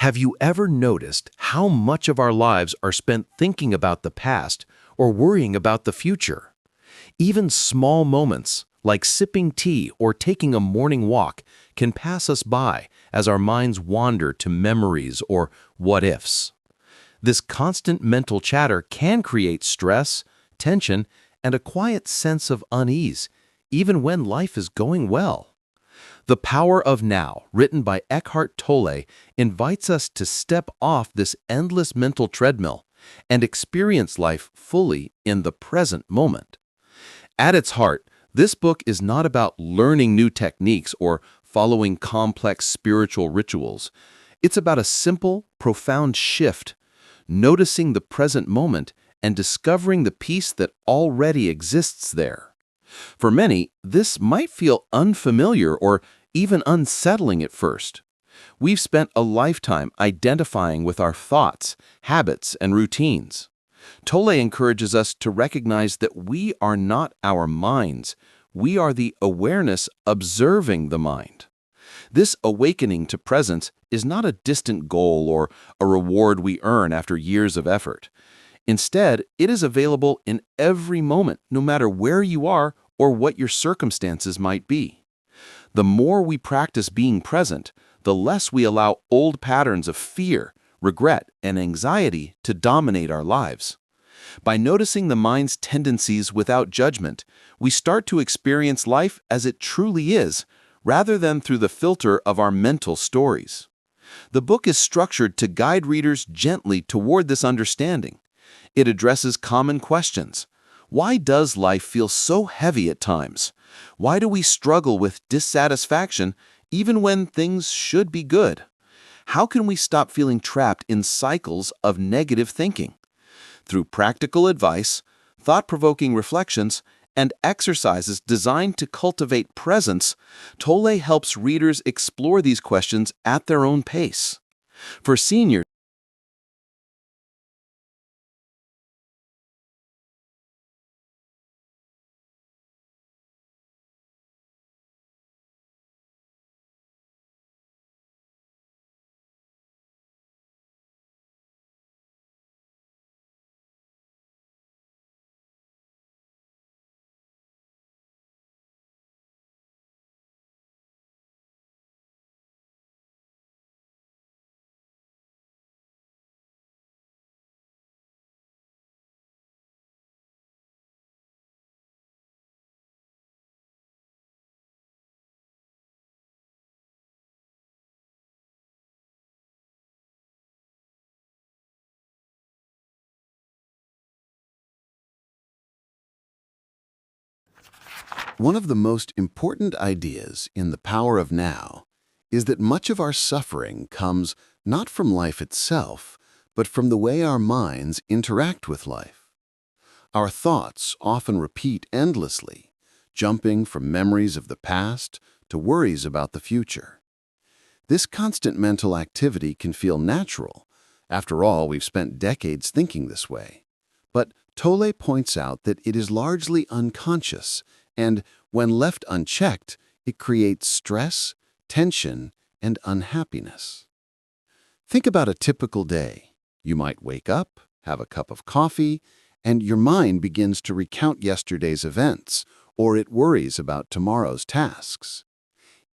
Have you ever noticed how much of our lives are spent thinking about the past or worrying about the future? Even small moments, like sipping tea or taking a morning walk, can pass us by as our minds wander to memories or what-ifs. This constant mental chatter can create stress, tension, and a quiet sense of unease, even when life is going well. The Power of Now, written by Eckhart Tolle, invites us to step off this endless mental treadmill and experience life fully in the present moment. At its heart, this book is not about learning new techniques or following complex spiritual rituals. It's about a simple, profound shift, noticing the present moment and discovering the peace that already exists there. For many, this might feel unfamiliar or even unsettling at first. We've spent a lifetime identifying with our thoughts, habits, and routines. Tolle encourages us to recognize that we are not our minds. We are the awareness observing the mind. This awakening to presence is not a distant goal or a reward we earn after years of effort. Instead, it is available in every moment, no matter where you are or what your circumstances might be. The more we practice being present, the less we allow old patterns of fear, regret, and anxiety to dominate our lives. By noticing the mind's tendencies without judgment, we start to experience life as it truly is, rather than through the filter of our mental stories. The book is structured to guide readers gently toward this understanding. It addresses common questions. Why does life feel so heavy at times? Why do we struggle with dissatisfaction even when things should be good? How can we stop feeling trapped in cycles of negative thinking? Through practical advice, thought-provoking reflections, and exercises designed to cultivate presence, Tolle helps readers explore these questions at their own pace. For seniors, one of the most important ideas in The Power of Now is that much of our suffering comes not from life itself, but from the way our minds interact with life. Our thoughts often repeat endlessly, jumping from memories of the past to worries about the future. This constant mental activity can feel natural. After all, we've spent decades thinking this way. But Tolle points out that it is largely unconscious, and when left unchecked, it creates stress, tension, and unhappiness. Think about a typical day. You might wake up, have a cup of coffee, and your mind begins to recount yesterday's events, or it worries about tomorrow's tasks.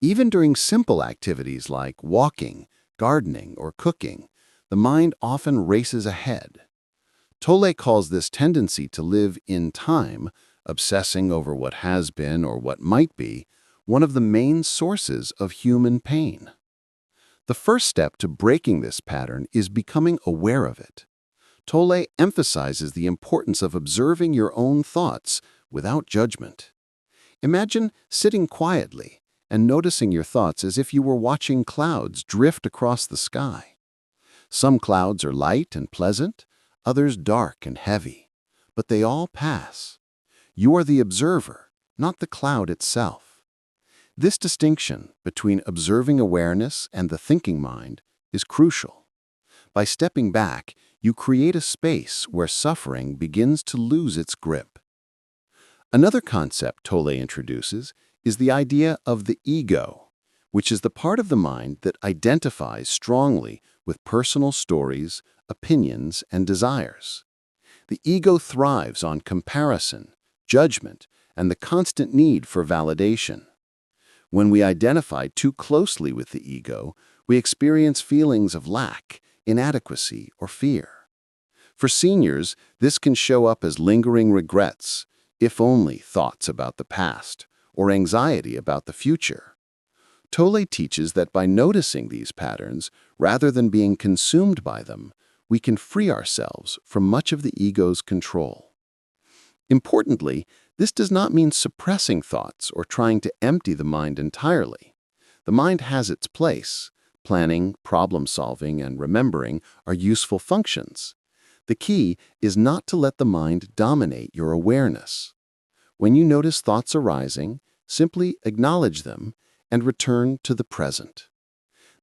Even during simple activities like walking, gardening, or cooking, the mind often races ahead. Tolle calls this tendency to live in time, obsessing over what has been or what might be, one of the main sources of human pain. The first step to breaking this pattern is becoming aware of it. Tolle emphasizes the importance of observing your own thoughts without judgment. Imagine sitting quietly and noticing your thoughts as if you were watching clouds drift across the sky. Some clouds are light and pleasant, others dark and heavy, but they all pass. You are the observer, not the cloud itself. This distinction between observing awareness and the thinking mind is crucial. By stepping back, you create a space where suffering begins to lose its grip. Another concept Tolle introduces is the idea of the ego, which is the part of the mind that identifies strongly with personal stories, opinions, and desires. The ego thrives on comparison, judgment, and the constant need for validation. When we identify too closely with the ego, we experience feelings of lack, inadequacy, or fear. For seniors, this can show up as lingering regrets, if only thoughts about the past, or anxiety about the future. Tolle teaches that by noticing these patterns, rather than being consumed by them, we can free ourselves from much of the ego's control. Importantly, this does not mean suppressing thoughts or trying to empty the mind entirely. The mind has its place. Planning, problem-solving, and remembering are useful functions. The key is not to let the mind dominate your awareness. When you notice thoughts arising, simply acknowledge them and return to the present.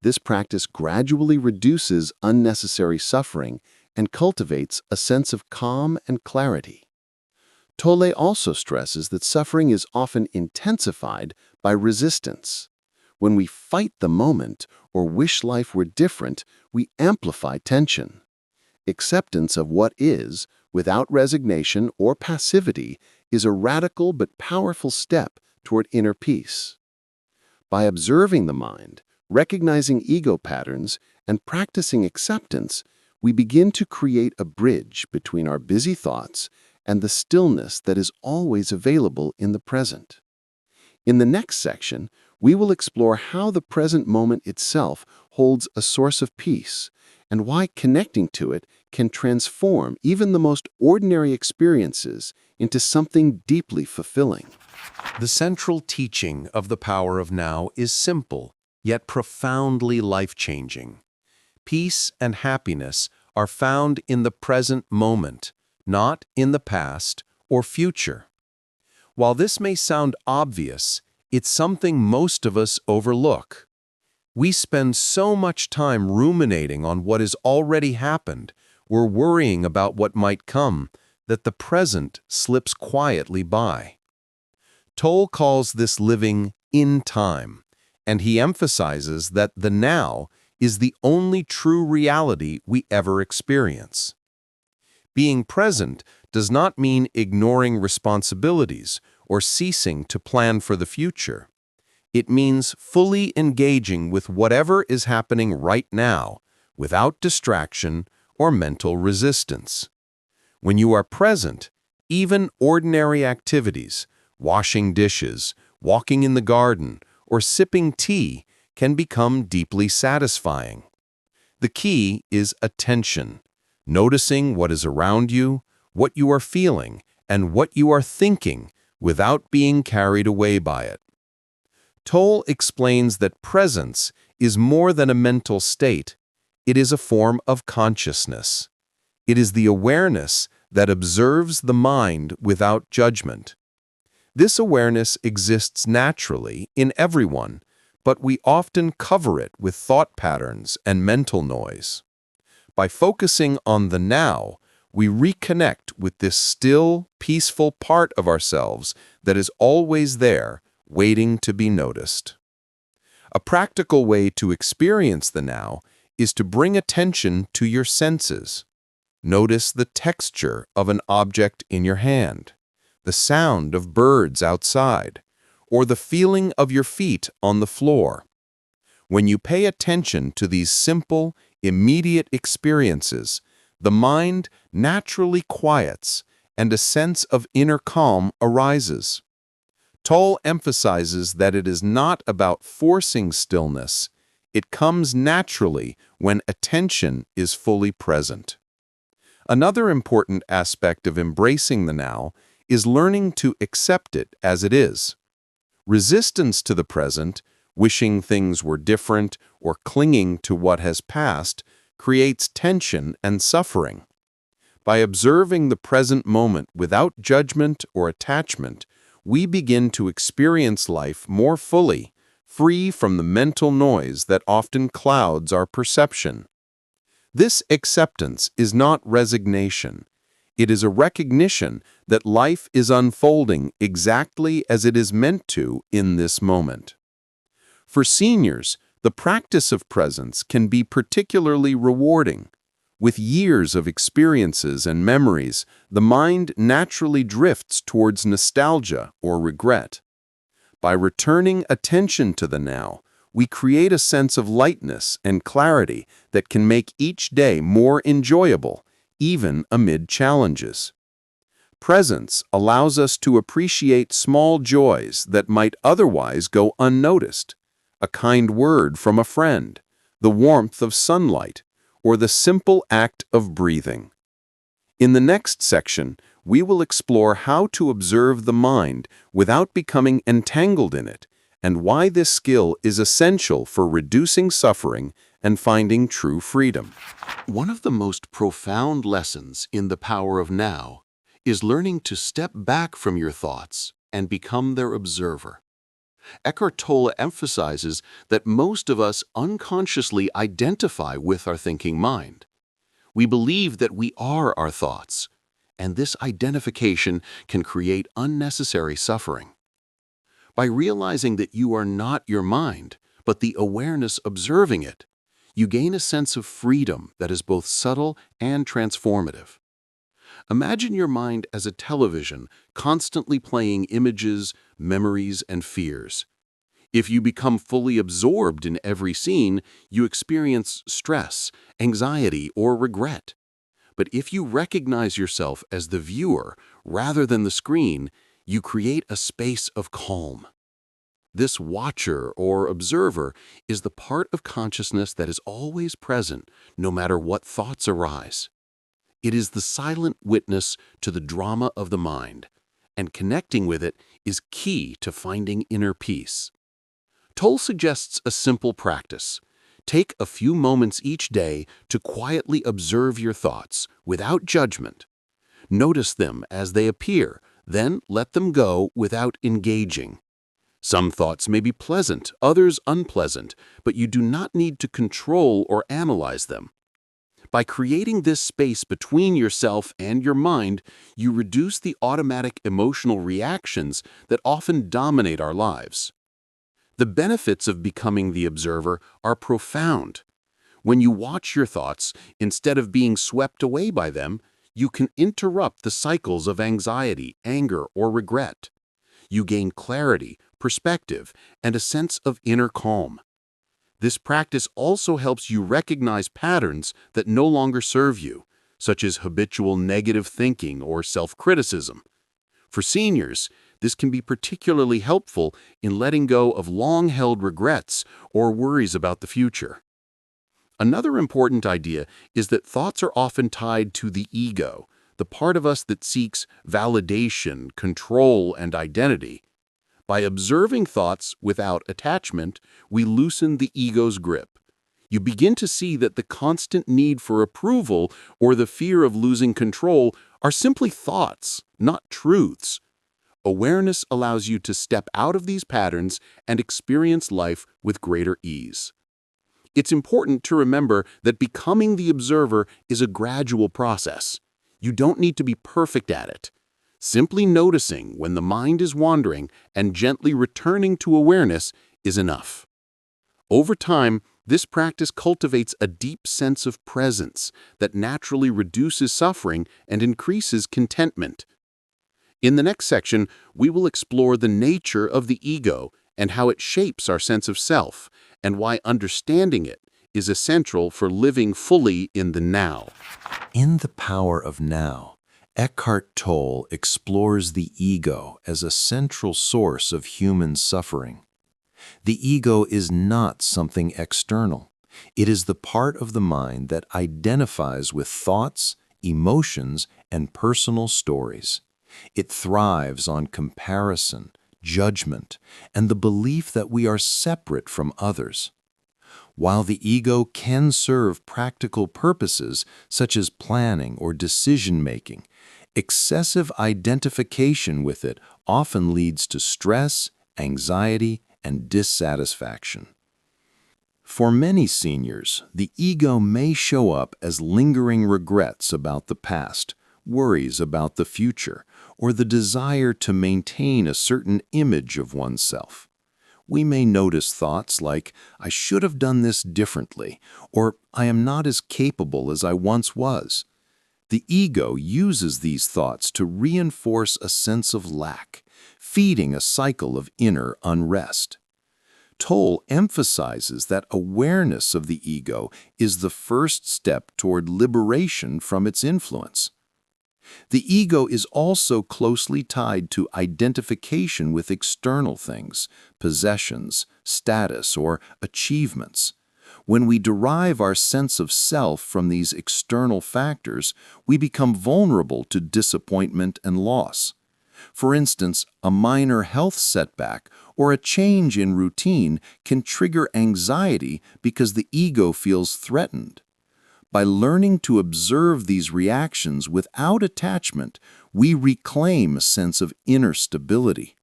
This practice gradually reduces unnecessary suffering and cultivates a sense of calm and clarity. Tolle also stresses that suffering is often intensified by resistance. When we fight the moment or wish life were different, we amplify tension. Acceptance of what is, without resignation or passivity, is a radical but powerful step toward inner peace. By observing the mind, recognizing ego patterns, and practicing acceptance, we begin to create a bridge between our busy thoughts and the stillness that is always available in the present. In the next section, we will explore how the present moment itself holds a source of peace and why connecting to it can transform even the most ordinary experiences into something deeply fulfilling. The central teaching of The Power of Now is simple, yet profoundly life-changing. Peace and happiness are found in the present moment, not in the past or future. While this may sound obvious, it's something most of us overlook. We spend so much time ruminating on what has already happened, we're worrying about what might come, that the present slips quietly by. Tolle calls this living in time, and he emphasizes that the now is the only true reality we ever experience. Being present does not mean ignoring responsibilities or ceasing to plan for the future. It means fully engaging with whatever is happening right now, without distraction or mental resistance. When you are present, even ordinary activities, washing dishes, walking in the garden, or sipping tea, can become deeply satisfying. The key is attention, noticing what is around you, what you are feeling, and what you are thinking without being carried away by it. Tolle explains that presence is more than a mental state. It is a form of consciousness. It is the awareness that observes the mind without judgment. This awareness exists naturally in everyone, but we often cover it with thought patterns and mental noise. By focusing on the now, we reconnect with this still, peaceful part of ourselves that is always there, waiting to be noticed. A practical way to experience the now is to bring attention to your senses. Notice the texture of an object in your hand, the sound of birds outside, or the feeling of your feet on the floor. When you pay attention to these simple, immediate experiences, the mind naturally quiets and a sense of inner calm arises. Tolle emphasizes that it is not about forcing stillness. It comes naturally when attention is fully present. Another important aspect of embracing the now is learning to accept it as it is. Resistance to the present, wishing things were different or clinging to what has passed, creates tension and suffering. By observing the present moment without judgment or attachment, we begin to experience life more fully, free from the mental noise that often clouds our perception. This acceptance is not resignation. It is a recognition that life is unfolding exactly as it is meant to in this moment. For seniors, The practice of presence can be particularly rewarding. With years of experiences and memories, the mind naturally drifts towards nostalgia or regret. By returning attention to the now, we create a sense of lightness and clarity that can make each day more enjoyable, even amid challenges. Presence allows us to appreciate small joys that might otherwise go unnoticed. A kind word from a friend, the warmth of sunlight, or the simple act of breathing. In the next section, we will explore how to observe the mind without becoming entangled in it, and why this skill is essential for reducing suffering and finding true freedom. One of the most profound lessons in The Power of Now is learning to step back from your thoughts and become their observer. Eckhart Tolle emphasizes that most of us unconsciously identify with our thinking mind. We believe that we are our thoughts, and this identification can create unnecessary suffering. By realizing that you are not your mind, but the awareness observing it, you gain a sense of freedom that is both subtle and transformative. Imagine your mind as a television constantly playing images, memories, and fears. If you become fully absorbed in every scene, you experience stress, anxiety, or regret. But if you recognize yourself as the viewer rather than the screen, you create a space of calm. This watcher or observer is the part of consciousness that is always present, no matter what thoughts arise. It is the silent witness to the drama of the mind, and connecting with it is key to finding inner peace. Tolle suggests a simple practice. Take a few moments each day to quietly observe your thoughts without judgment. Notice them as they appear, then let them go without engaging. Some thoughts may be pleasant, others unpleasant, but you do not need to control or analyze them. By creating this space between yourself and your mind, you reduce the automatic emotional reactions that often dominate our lives. The benefits of becoming the observer are profound. When you watch your thoughts, instead of being swept away by them, you can interrupt the cycles of anxiety, anger, or regret. You gain clarity, perspective, and a sense of inner calm. This practice also helps you recognize patterns that no longer serve you, such as habitual negative thinking or self-criticism. For seniors, this can be particularly helpful in letting go of long-held regrets or worries about the future. Another important idea is that thoughts are often tied to the ego, the part of us that seeks validation, control, and identity. By observing thoughts without attachment, we loosen the ego's grip. You begin to see that the constant need for approval or the fear of losing control are simply thoughts, not truths. Awareness allows you to step out of these patterns and experience life with greater ease. It's important to remember that becoming the observer is a gradual process. You don't need to be perfect at it. Simply noticing when the mind is wandering and gently returning to awareness is enough. Over time, this practice cultivates a deep sense of presence that naturally reduces suffering and increases contentment. In the next section, we will explore the nature of the ego and how it shapes our sense of self, and why understanding it is essential for living fully in the now. In The Power of Now, Eckhart Tolle explores the ego as a central source of human suffering. The ego is not something external. It is the part of the mind that identifies with thoughts, emotions, and personal stories. It thrives on comparison, judgment, and the belief that we are separate from others. While the ego can serve practical purposes such as planning or decision-making, excessive identification with it often leads to stress, anxiety, and dissatisfaction. For many seniors, the ego may show up as lingering regrets about the past, worries about the future, or the desire to maintain a certain image of oneself. We may notice thoughts like, I should have done this differently, or I am not as capable as I once was. The ego uses these thoughts to reinforce a sense of lack, feeding a cycle of inner unrest. Toll emphasizes that awareness of the ego is the first step toward liberation from its influence. The ego is also closely tied to identification with external things, possessions, status, or achievements. When we derive our sense of self from these external factors, we become vulnerable to disappointment and loss. For instance, a minor health setback or a change in routine can trigger anxiety because the ego feels threatened. By learning to observe these reactions without attachment, we reclaim a sense of inner stability.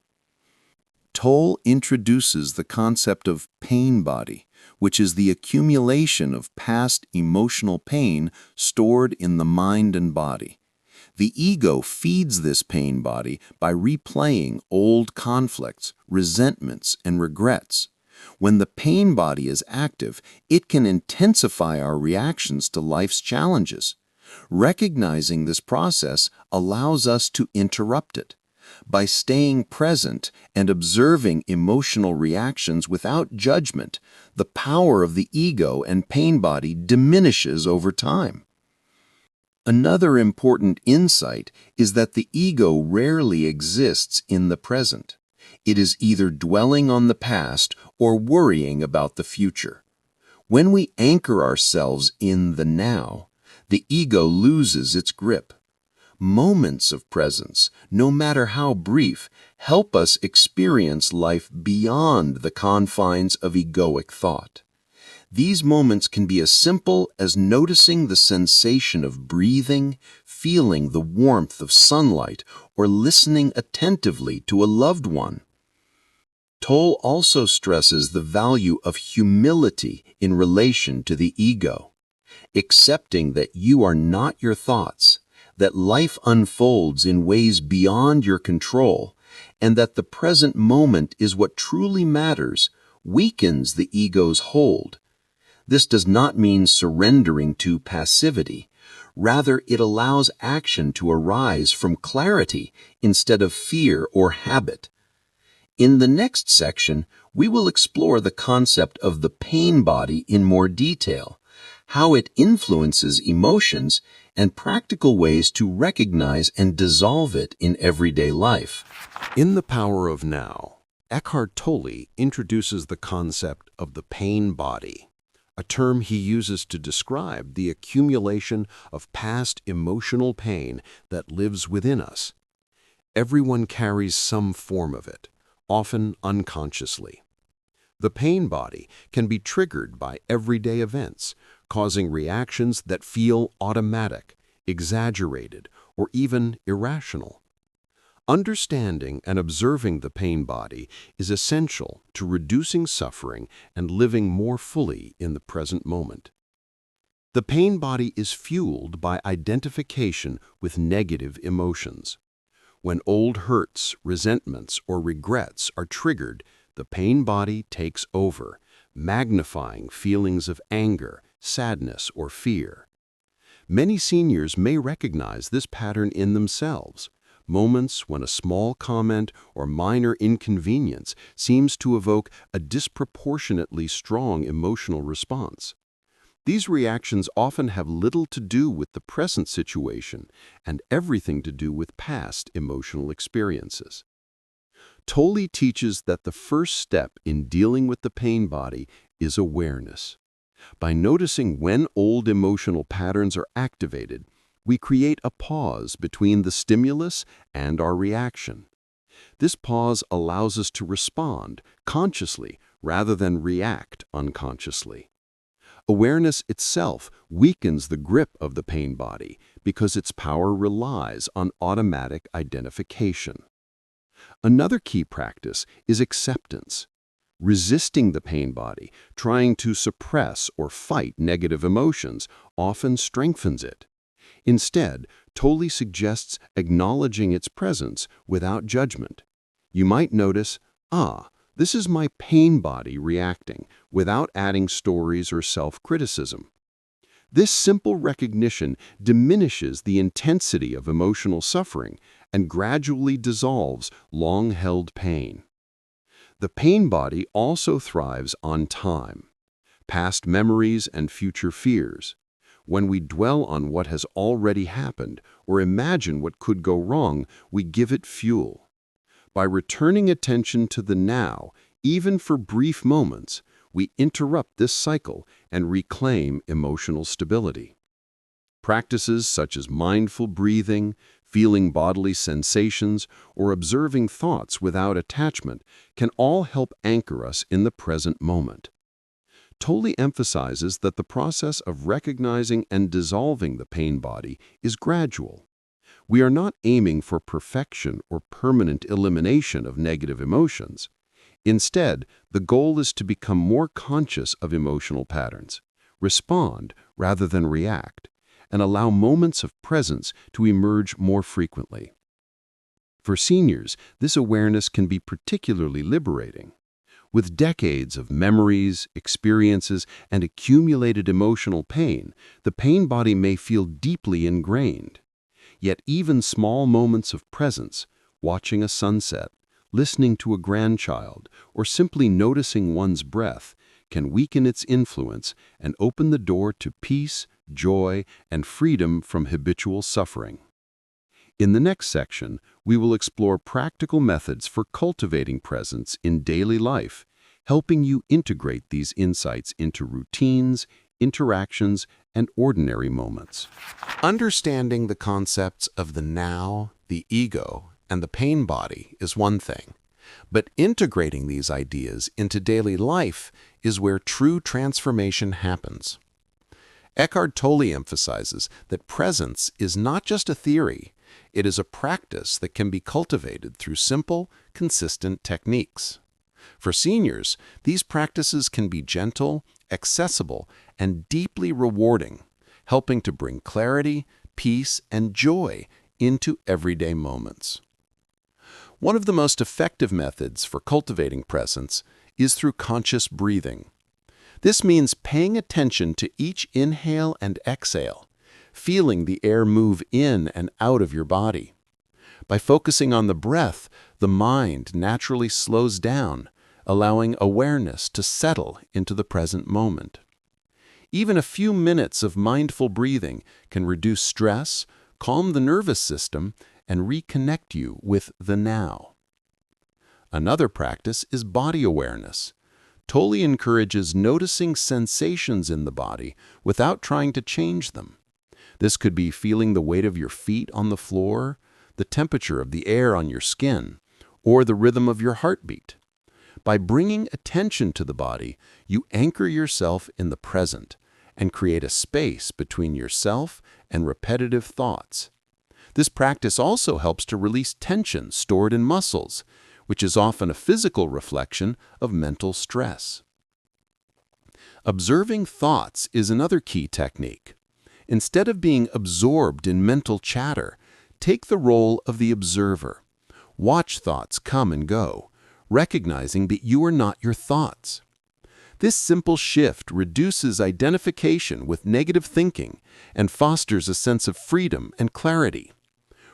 Toll introduces the concept of pain body, which is the accumulation of past emotional pain stored in the mind and body. The ego feeds this pain body by replaying old conflicts, resentments, and regrets. When the pain body is active, it can intensify our reactions to life's challenges. Recognizing this process allows us to interrupt it. By staying present and observing emotional reactions without judgment, the power of the ego and pain body diminishes over time. Another important insight is that the ego rarely exists in the present. It is either dwelling on the past or worrying about the future. When we anchor ourselves in the now, the ego loses its grip. Moments of presence, no matter how brief, help us experience life beyond the confines of egoic thought. These moments can be as simple as noticing the sensation of breathing, feeling the warmth of sunlight, or listening attentively to a loved one. Toll also stresses the value of humility in relation to the ego, accepting that you are not your thoughts, that life unfolds in ways beyond your control, and that the present moment is what truly matters, weakens the ego's hold. This does not mean surrendering to passivity. Rather, it allows action to arise from clarity instead of fear or habit. In the next section, we will explore the concept of the pain body in more detail, how it influences emotions, and practical ways to recognize and dissolve it in everyday life. In The Power of Now, Eckhart Tolle introduces the concept of the pain body, a term he uses to describe the accumulation of past emotional pain that lives within us. Everyone carries some form of it, often unconsciously. The pain body can be triggered by everyday events, causing reactions that feel automatic, exaggerated, or even irrational. Understanding and observing the pain body is essential to reducing suffering and living more fully in the present moment. The pain body is fueled by identification with negative emotions. When old hurts, resentments, or regrets are triggered, the pain body takes over, magnifying feelings of anger, sadness, or fear. Many seniors may recognize this pattern in themselves. Moments when a small comment or minor inconvenience seems to evoke a disproportionately strong emotional response. These reactions often have little to do with the present situation and everything to do with past emotional experiences. Tolle teaches that the first step in dealing with the pain body is awareness. By noticing when old emotional patterns are activated, we create a pause between the stimulus and our reaction. This pause allows us to respond consciously rather than react unconsciously. Awareness itself weakens the grip of the pain body because its power relies on automatic identification. Another key practice is acceptance. Resisting the pain body, trying to suppress or fight negative emotions, often strengthens it. Instead, Tolle suggests acknowledging its presence without judgment. You might notice, This is my pain body reacting without adding stories or self-criticism. This simple recognition diminishes the intensity of emotional suffering and gradually dissolves long-held pain. The pain body also thrives on time, past memories and future fears. When we dwell on what has already happened or imagine what could go wrong, we give it fuel. By returning attention to the now, even for brief moments, we interrupt this cycle and reclaim emotional stability. Practices such as mindful breathing, feeling bodily sensations, or observing thoughts without attachment can all help anchor us in the present moment. Tolle emphasizes that the process of recognizing and dissolving the pain body is gradual. We are not aiming for perfection or permanent elimination of negative emotions. Instead, the goal is to become more conscious of emotional patterns, respond rather than react, and allow moments of presence to emerge more frequently. For seniors, this awareness can be particularly liberating. With decades of memories, experiences, and accumulated emotional pain, the pain body may feel deeply ingrained. Yet even small moments of presence, watching a sunset, listening to a grandchild, or simply noticing one's breath, can weaken its influence and open the door to peace, joy, and freedom from habitual suffering. In the next section, we will explore practical methods for cultivating presence in daily life, helping you integrate these insights into routines, interactions, and ordinary moments. Understanding the concepts of the now, the ego, and the pain body is one thing, but integrating these ideas into daily life is where true transformation happens. Eckhart Tolle emphasizes that presence is not just a theory, it is a practice that can be cultivated through simple, consistent techniques. For seniors, these practices can be gentle, accessible, and deeply rewarding, helping to bring clarity, peace, and joy into everyday moments. One of the most effective methods for cultivating presence is through conscious breathing. This means paying attention to each inhale and exhale, feeling the air move in and out of your body. By focusing on the breath, the mind naturally slows down, allowing awareness to settle into the present moment. Even a few minutes of mindful breathing can reduce stress, calm the nervous system, and reconnect you with the now. Another practice is body awareness. Tolle encourages noticing sensations in the body without trying to change them. This could be feeling the weight of your feet on the floor, the temperature of the air on your skin, or the rhythm of your heartbeat. By bringing attention to the body, you anchor yourself in the present and create a space between yourself and repetitive thoughts. This practice also helps to release tension stored in muscles, which is often a physical reflection of mental stress. Observing thoughts is another key technique. Instead of being absorbed in mental chatter, take the role of the observer. Watch thoughts come and go, recognizing that you are not your thoughts. This simple shift reduces identification with negative thinking and fosters a sense of freedom and clarity.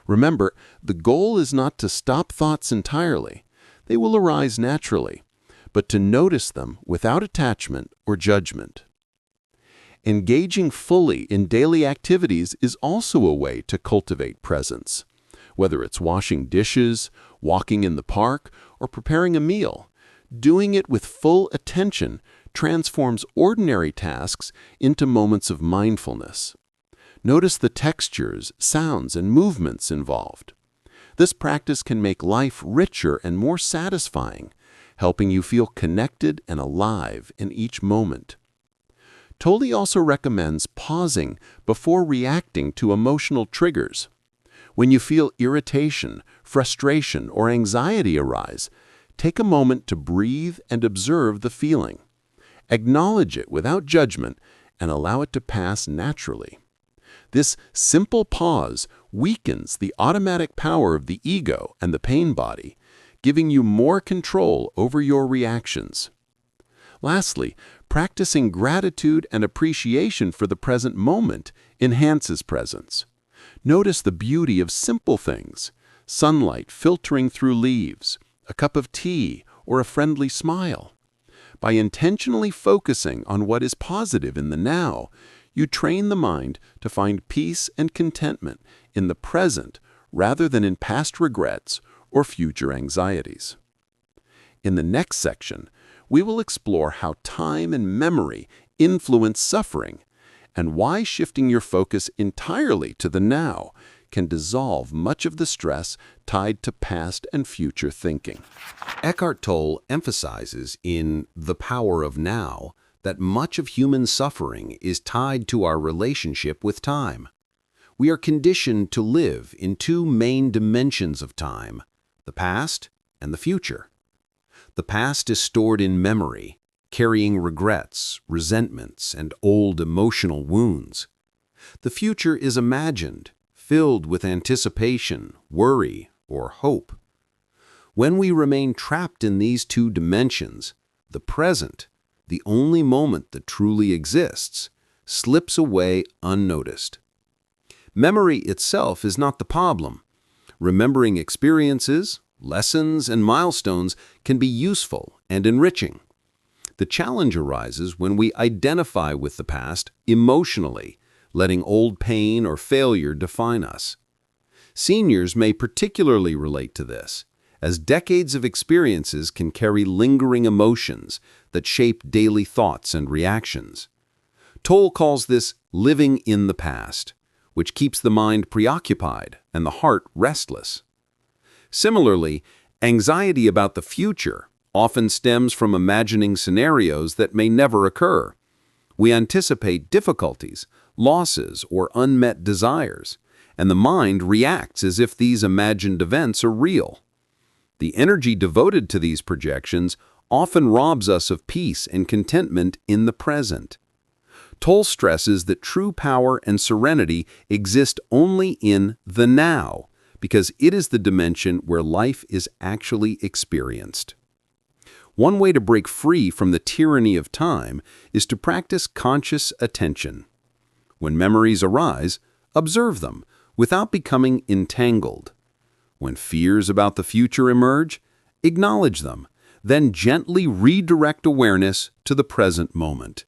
Remember, the goal is not to stop thoughts entirely. They will arise naturally, but to notice them without attachment or judgment. Engaging fully in daily activities is also a way to cultivate presence. Whether it's washing dishes, walking in the park, or preparing a meal, doing it with full attention transforms ordinary tasks into moments of mindfulness. Notice the textures, sounds, and movements involved. This practice can make life richer and more satisfying, helping you feel connected and alive in each moment. Tolle also recommends pausing before reacting to emotional triggers. When you feel irritation, frustration, or anxiety arise, take a moment to breathe and observe the feeling. Acknowledge it without judgment and allow it to pass naturally. This simple pause weakens the automatic power of the ego and the pain body, giving you more control over your reactions. Lastly, practicing gratitude and appreciation for the present moment enhances presence. Notice the beauty of simple things: sunlight filtering through leaves, a cup of tea, or a friendly smile. By intentionally focusing on what is positive in the now, you train the mind to find peace and contentment in the present rather than in past regrets or future anxieties. In the next section, we will explore how time and memory influence suffering and why shifting your focus entirely to the now can dissolve much of the stress tied to past and future thinking. Eckhart Tolle emphasizes in The Power of Now that much of human suffering is tied to our relationship with time. We are conditioned to live in two main dimensions of time: the past and the future. The past is stored in memory, carrying regrets, resentments, and old emotional wounds. The future is imagined, filled with anticipation, worry, or hope. When we remain trapped in these two dimensions, the present, the only moment that truly exists, slips away unnoticed. Memory itself is not the problem. Remembering experiences, lessons, and milestones can be useful and enriching. The challenge arises when we identify with the past emotionally, letting old pain or failure define us. Seniors may particularly relate to this, as decades of experiences can carry lingering emotions that shape daily thoughts and reactions. Tolle calls this living in the past, which keeps the mind preoccupied and the heart restless. Similarly, anxiety about the future often stems from imagining scenarios that may never occur. We anticipate difficulties, losses, or unmet desires, and the mind reacts as if these imagined events are real. The energy devoted to these projections often robs us of peace and contentment in the present. Tolle stresses that true power and serenity exist only in the now, because it is the dimension where life is actually experienced. One way to break free from the tyranny of time is to practice conscious attention. When memories arise, observe them without becoming entangled. When fears about the future emerge, acknowledge them, then gently redirect awareness to the present moment.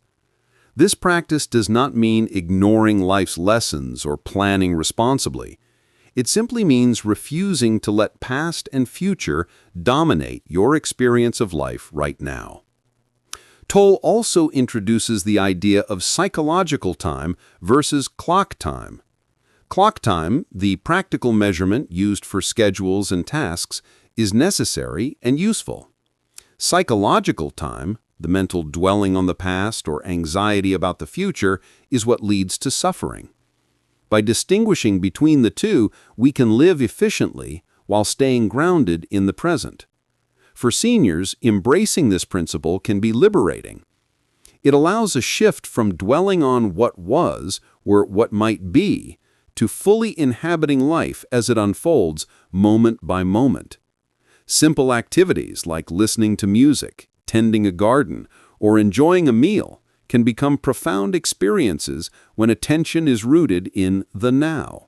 This practice does not mean ignoring life's lessons or planning responsibly. It simply means refusing to let past and future dominate your experience of life right now. Tolle also introduces the idea of psychological time versus clock time. Clock time, the practical measurement used for schedules and tasks, is necessary and useful. Psychological time, the mental dwelling on the past or anxiety about the future, is what leads to suffering. By distinguishing between the two, we can live efficiently while staying grounded in the present. For seniors, embracing this principle can be liberating. It allows a shift from dwelling on what was or what might be to fully inhabiting life as it unfolds moment by moment. Simple activities like listening to music, tending a garden, or enjoying a meal can become profound experiences when attention is rooted in the now.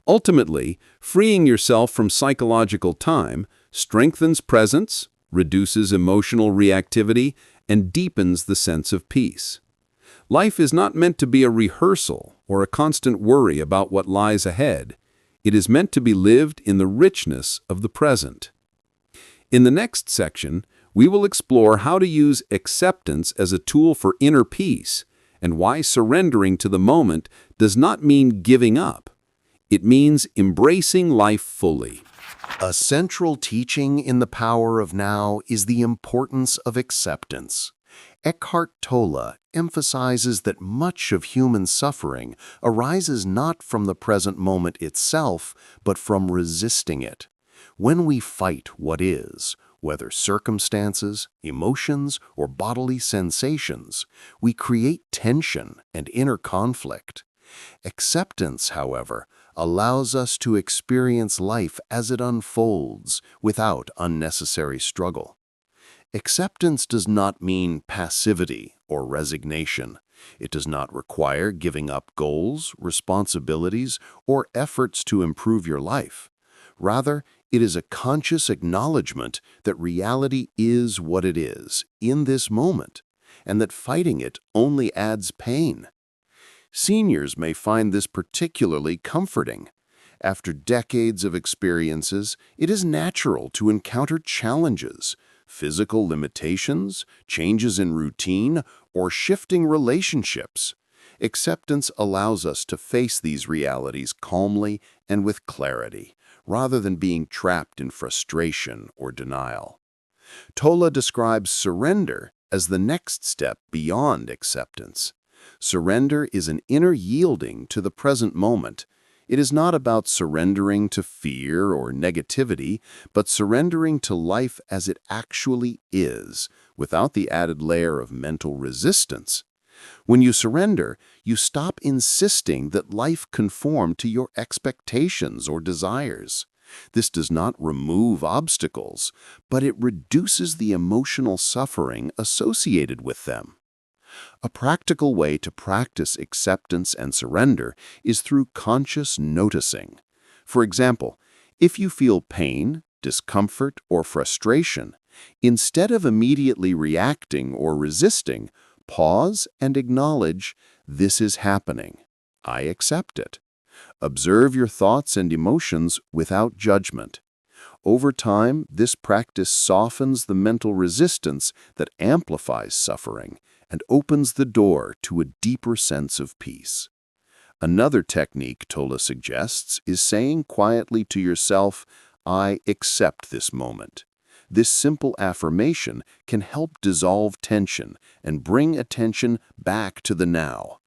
Ultimately, freeing yourself from psychological time strengthens presence, reduces emotional reactivity, and deepens the sense of peace. Life is not meant to be a rehearsal or a constant worry about what lies ahead. It is meant to be lived in the richness of the present. In the next section, we will explore how to use acceptance as a tool for inner peace and why surrendering to the moment does not mean giving up. It means embracing life fully. A central teaching in The Power of Now is the importance of acceptance. Eckhart Tolle emphasizes that much of human suffering arises not from the present moment itself, but from resisting it. When we fight what is, whether circumstances, emotions, or bodily sensations, we create tension and inner conflict. Acceptance, however, allows us to experience life as it unfolds without unnecessary struggle. Acceptance does not mean passivity or resignation. It does not require giving up goals, responsibilities, or efforts to improve your life. Rather, it is a conscious acknowledgement that reality is what it is in this moment, and that fighting it only adds pain. Seniors may find this particularly comforting. After decades of experiences, it is natural to encounter challenges, physical limitations, changes in routine, or shifting relationships. Acceptance allows us to face these realities calmly and with clarity, rather than being trapped in frustration or denial. Tola describes surrender as the next step beyond acceptance. Surrender is an inner yielding to the present moment. It is not about surrendering to fear or negativity, but surrendering to life as it actually is, without the added layer of mental resistance. When you surrender, you stop insisting that life conform to your expectations or desires. This does not remove obstacles, but it reduces the emotional suffering associated with them. A practical way to practice acceptance and surrender is through conscious noticing. For example, if you feel pain, discomfort, or frustration, instead of immediately reacting or resisting, pause and acknowledge, "This is happening. I accept it." Observe your thoughts and emotions without judgment. Over time, this practice softens the mental resistance that amplifies suffering and opens the door to a deeper sense of peace. Another technique Tola suggests is saying quietly to yourself, "I accept this moment." This simple affirmation can help dissolve tension and bring attention back to the now.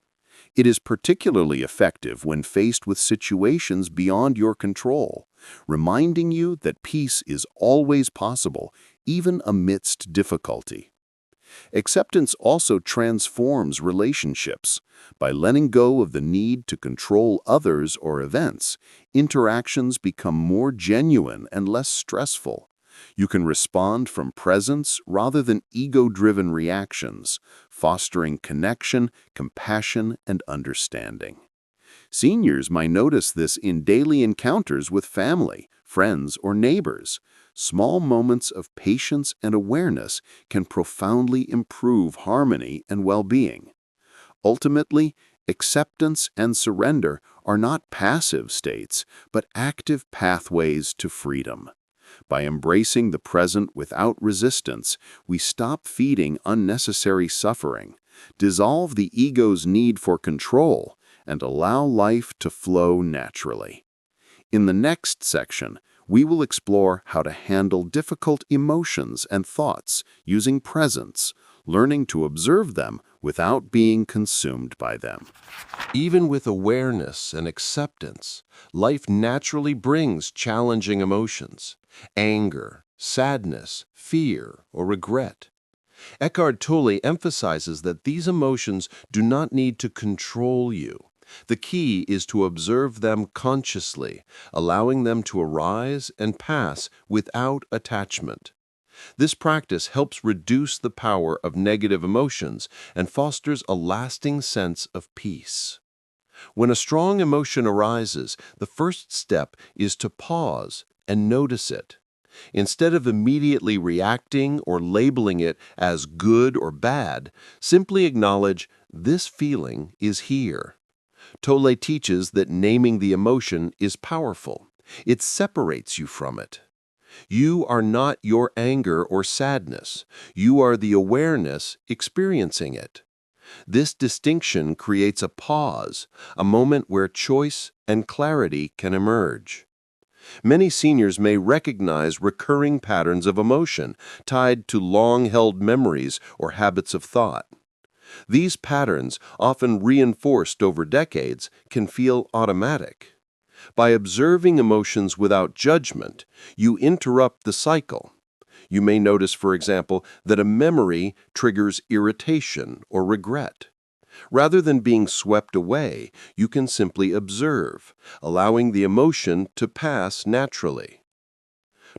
It is particularly effective when faced with situations beyond your control, reminding you that peace is always possible, even amidst difficulty. Acceptance also transforms relationships. By letting go of the need to control others or events, interactions become more genuine and less stressful. You can respond from presence rather than ego-driven reactions, fostering connection, compassion, and understanding. Seniors might notice this in daily encounters with family, friends, or neighbors. Small moments of patience and awareness can profoundly improve harmony and well-being. Ultimately, acceptance and surrender are not passive states, but active pathways to freedom. By embracing the present without resistance, we stop feeding unnecessary suffering, dissolve the ego's need for control, and allow life to flow naturally. In the next section, we will explore how to handle difficult emotions and thoughts using presence, learning to observe them without being consumed by them. Even with awareness and acceptance, life naturally brings challenging emotions: anger, sadness, fear, or regret. Eckhart Tolle emphasizes that these emotions do not need to control you. The key is to observe them consciously, allowing them to arise and pass without attachment. This practice helps reduce the power of negative emotions and fosters a lasting sense of peace. When a strong emotion arises, the first step is to pause and notice it. Instead of immediately reacting or labeling it as good or bad, simply acknowledge, "This feeling is here." Tolle teaches that naming the emotion is powerful. It separates you from it. You are not your anger or sadness. You are the awareness experiencing it. This distinction creates a pause, a moment where choice and clarity can emerge. Many seniors may recognize recurring patterns of emotion tied to long-held memories or habits of thought. These patterns, often reinforced over decades, can feel automatic. By observing emotions without judgment, you interrupt the cycle. You may notice, for example, that a memory triggers irritation or regret. Rather than being swept away, you can simply observe, allowing the emotion to pass naturally.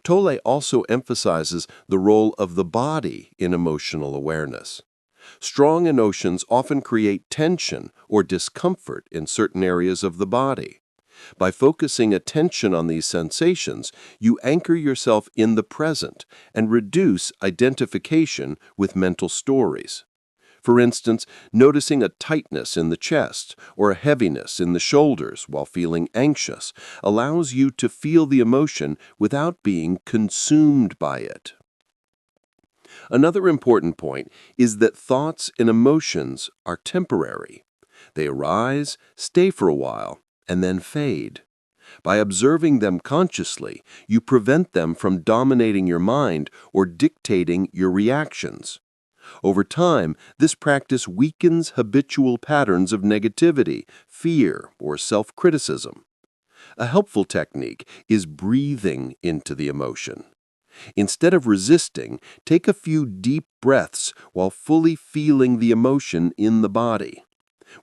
Tolle also emphasizes the role of the body in emotional awareness. Strong emotions often create tension or discomfort in certain areas of the body. By focusing attention on these sensations, you anchor yourself in the present and reduce identification with mental stories. For instance, noticing a tightness in the chest or a heaviness in the shoulders while feeling anxious allows you to feel the emotion without being consumed by it. Another important point is that thoughts and emotions are temporary. They arise, stay for a while, and then fade. By observing them consciously, you prevent them from dominating your mind or dictating your reactions. Over time, this practice weakens habitual patterns of negativity, fear, or self-criticism. A helpful technique is breathing into the emotion. Instead of resisting, take a few deep breaths while fully feeling the emotion in the body.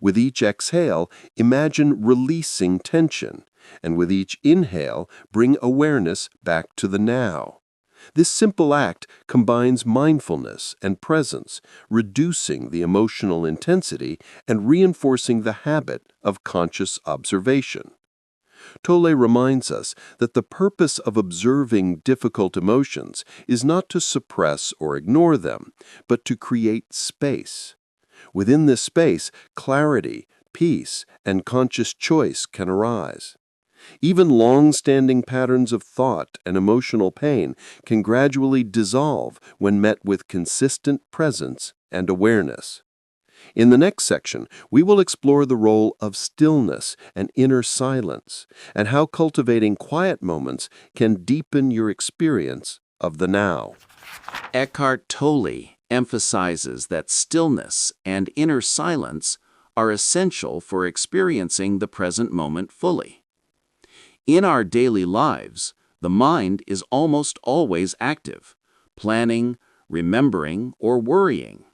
With each exhale, imagine releasing tension, and with each inhale, bring awareness back to the now. This simple act combines mindfulness and presence, reducing the emotional intensity and reinforcing the habit of conscious observation. Tolle reminds us that the purpose of observing difficult emotions is not to suppress or ignore them, but to create space. Within this space, clarity, peace, and conscious choice can arise. Even long-standing patterns of thought and emotional pain can gradually dissolve when met with consistent presence and awareness. In the next section, we will explore the role of stillness and inner silence, and how cultivating quiet moments can deepen your experience of the now. Eckhart Tolle emphasizes that stillness and inner silence are essential for experiencing the present moment fully. In our daily lives, the mind is almost always active, planning, remembering, or worrying.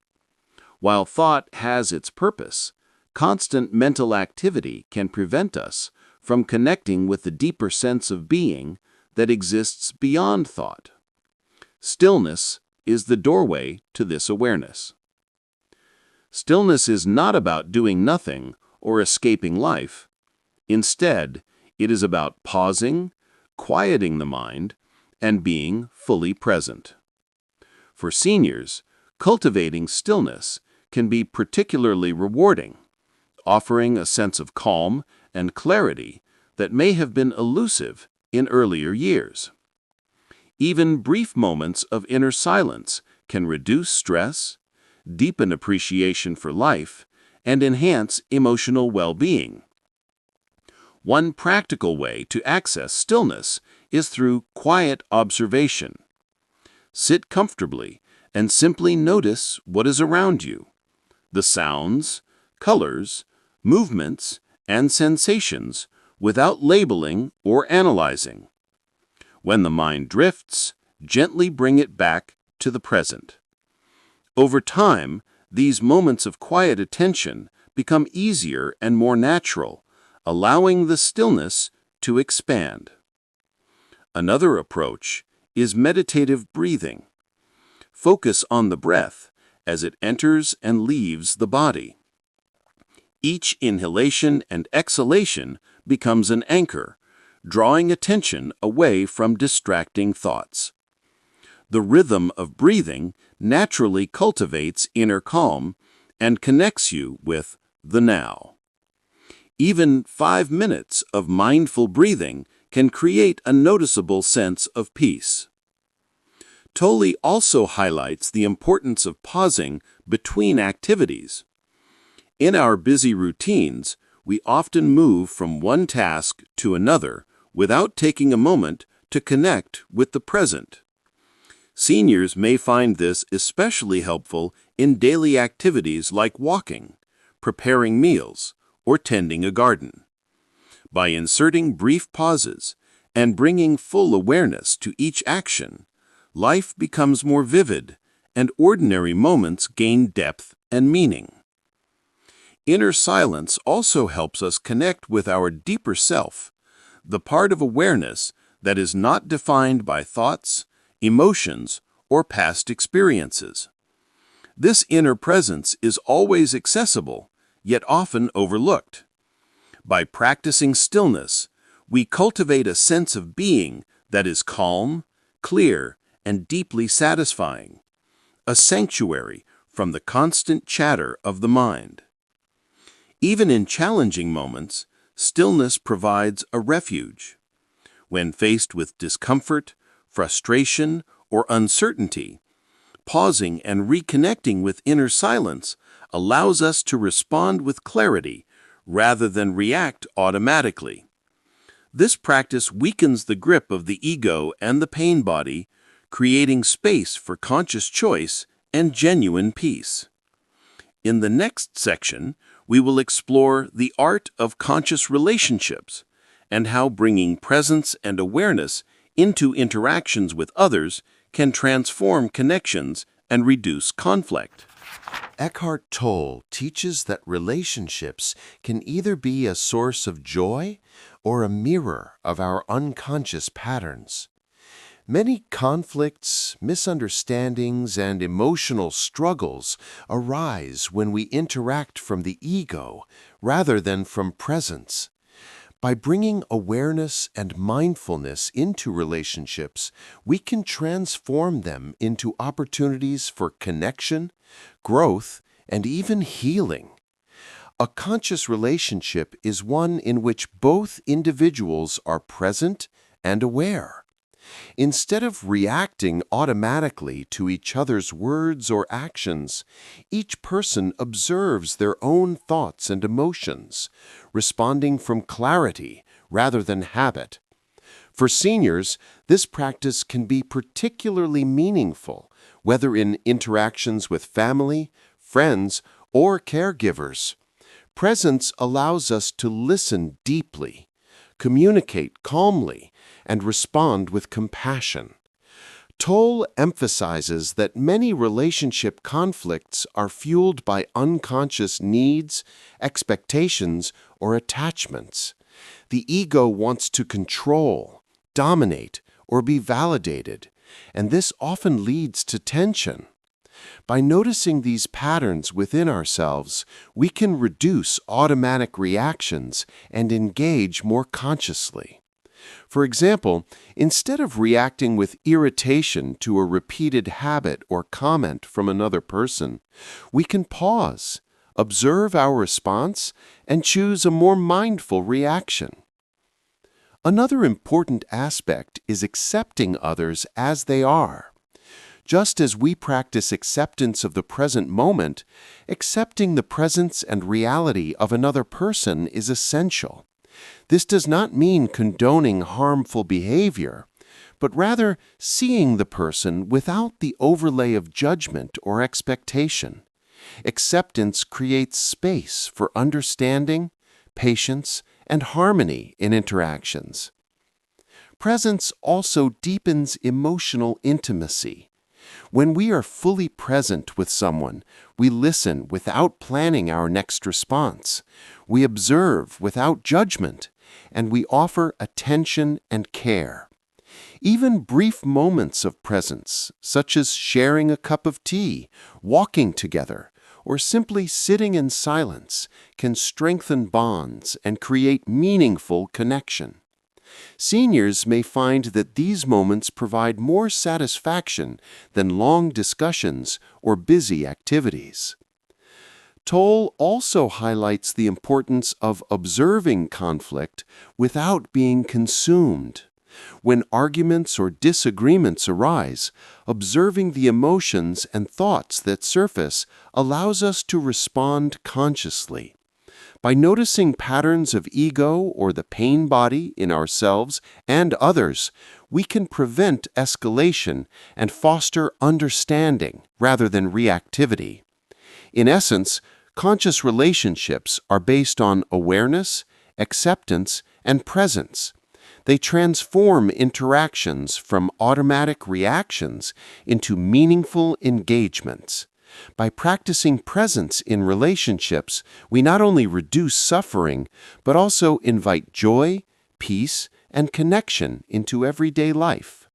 While thought has its purpose, constant mental activity can prevent us from connecting with the deeper sense of being that exists beyond thought. Stillness is the doorway to this awareness. Stillness is not about doing nothing or escaping life. Instead, it is about pausing, quieting the mind, and being fully present. For seniors, cultivating stillness can be particularly rewarding, offering a sense of calm and clarity that may have been elusive in earlier years. Even brief moments of inner silence can reduce stress, deepen appreciation for life, and enhance emotional well-being. One practical way to access stillness is through quiet observation. Sit comfortably and simply notice what is around you: the sounds, colors, movements, and sensations without labeling or analyzing. When the mind drifts, gently bring it back to the present. Over time, these moments of quiet attention become easier and more natural, allowing the stillness to expand. Another approach is meditative breathing. Focus on the breath as it enters and leaves the body. Each inhalation and exhalation becomes an anchor, drawing attention away from distracting thoughts. The rhythm of breathing naturally cultivates inner calm and connects you with the now. Even 5 minutes of mindful breathing can create a noticeable sense of peace. Tolle also highlights the importance of pausing between activities. In our busy routines, we often move from one task to another without taking a moment to connect with the present. Seniors may find this especially helpful in daily activities like walking, preparing meals, or tending a garden. By inserting brief pauses and bringing full awareness to each action, life becomes more vivid and ordinary moments gain depth and meaning. Inner silence also helps us connect with our deeper self, the part of awareness that is not defined by thoughts, emotions, or past experiences. This inner presence is always accessible, yet often overlooked. By practicing stillness, we cultivate a sense of being that is calm, clear, and deeply satisfying, a sanctuary from the constant chatter of the mind. Even in challenging moments, stillness provides a refuge. When faced with discomfort, frustration, or uncertainty, pausing and reconnecting with inner silence allows us to respond with clarity rather than react automatically. This practice weakens the grip of the ego and the pain body, creating space for conscious choice and genuine peace. In the next section, we will explore the art of conscious relationships and how bringing presence and awareness into interactions with others can transform connections and reduce conflict. Eckhart Tolle teaches that relationships can either be a source of joy or a mirror of our unconscious patterns. Many conflicts, misunderstandings, and emotional struggles arise when we interact from the ego rather than from presence. By bringing awareness and mindfulness into relationships, we can transform them into opportunities for connection, growth, and even healing. A conscious relationship is one in which both individuals are present and aware. Instead of reacting automatically to each other's words or actions, each person observes their own thoughts and emotions, responding from clarity rather than habit. For seniors, this practice can be particularly meaningful, whether in interactions with family, friends, or caregivers. Presence allows us to listen deeply, communicate calmly, and respond with compassion. Tolle emphasizes that many relationship conflicts are fueled by unconscious needs, expectations, or attachments. The ego wants to control, dominate, or be validated, and this often leads to tension. By noticing these patterns within ourselves, we can reduce automatic reactions and engage more consciously. For example, instead of reacting with irritation to a repeated habit or comment from another person, we can pause, observe our response, and choose a more mindful reaction. Another important aspect is accepting others as they are. Just as we practice acceptance of the present moment, accepting the presence and reality of another person is essential. This does not mean condoning harmful behavior, but rather seeing the person without the overlay of judgment or expectation. Acceptance creates space for understanding, patience, and harmony in interactions. Presence also deepens emotional intimacy. When we are fully present with someone, we listen without planning our next response. We observe without judgment, and we offer attention and care. Even brief moments of presence, such as sharing a cup of tea, walking together, or simply sitting in silence, can strengthen bonds and create meaningful connection. Seniors may find that these moments provide more satisfaction than long discussions or busy activities. Tolle also highlights the importance of observing conflict without being consumed. When arguments or disagreements arise, observing the emotions and thoughts that surface allows us to respond consciously. By noticing patterns of ego or the pain body in ourselves and others, we can prevent escalation and foster understanding rather than reactivity. In essence, conscious relationships are based on awareness, acceptance, and presence. They transform interactions from automatic reactions into meaningful engagements. By practicing presence in relationships, we not only reduce suffering, but also invite joy, peace, and connection into everyday life.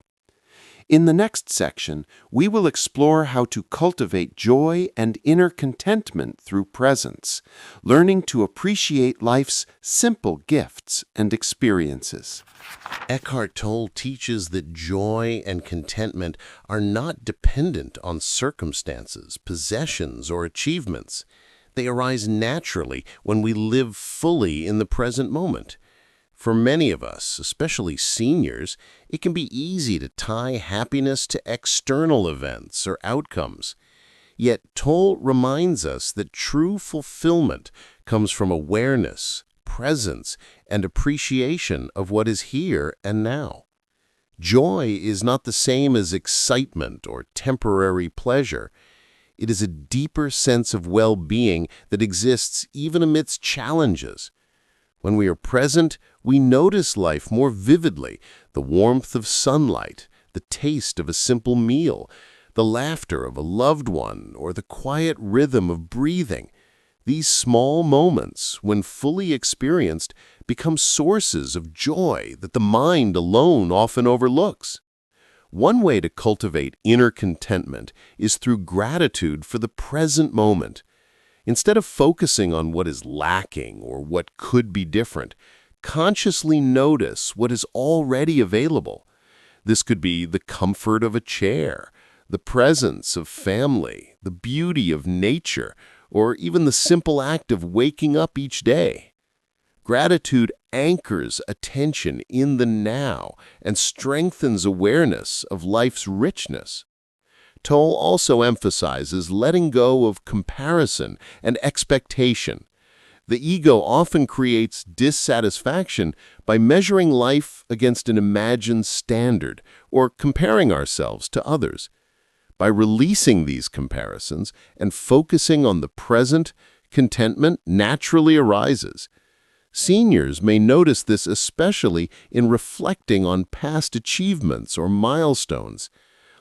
In the next section, we will explore how to cultivate joy and inner contentment through presence, learning to appreciate life's simple gifts and experiences. Eckhart Tolle teaches that joy and contentment are not dependent on circumstances, possessions, or achievements. They arise naturally when we live fully in the present moment. For many of us, especially seniors, it can be easy to tie happiness to external events or outcomes. Yet Tolle reminds us that true fulfillment comes from awareness, presence, and appreciation of what is here and now. Joy is not the same as excitement or temporary pleasure. It is a deeper sense of well-being that exists even amidst challenges. When we are present, we notice life more vividly, the warmth of sunlight, the taste of a simple meal, the laughter of a loved one, or the quiet rhythm of breathing. These small moments, when fully experienced, become sources of joy that the mind alone often overlooks. One way to cultivate inner contentment is through gratitude for the present moment. Instead of focusing on what is lacking or what could be different, consciously notice what is already available. This could be the comfort of a chair, the presence of family, the beauty of nature, or even the simple act of waking up each day. Gratitude anchors attention in the now and strengthens awareness of life's richness. Tolle also emphasizes letting go of comparison and expectation. The ego often creates dissatisfaction by measuring life against an imagined standard or comparing ourselves to others. By releasing these comparisons and focusing on the present, contentment naturally arises. Seniors may notice this especially in reflecting on past achievements or milestones.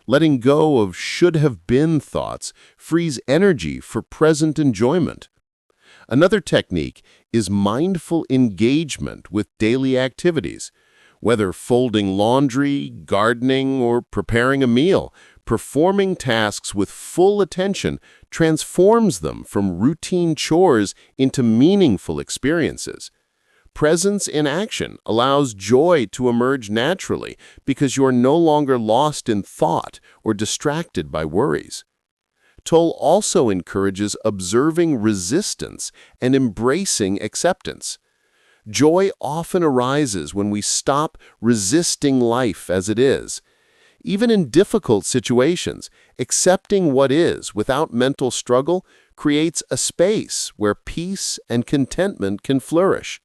Letting go of should-have-been thoughts frees energy for present enjoyment. Another technique is mindful engagement with daily activities. Whether folding laundry, gardening, or preparing a meal, performing tasks with full attention transforms them from routine chores into meaningful experiences. Presence in action allows joy to emerge naturally because you are no longer lost in thought or distracted by worries. Tolle also encourages observing resistance and embracing acceptance. Joy often arises when we stop resisting life as it is. Even in difficult situations, accepting what is without mental struggle creates a space where peace and contentment can flourish.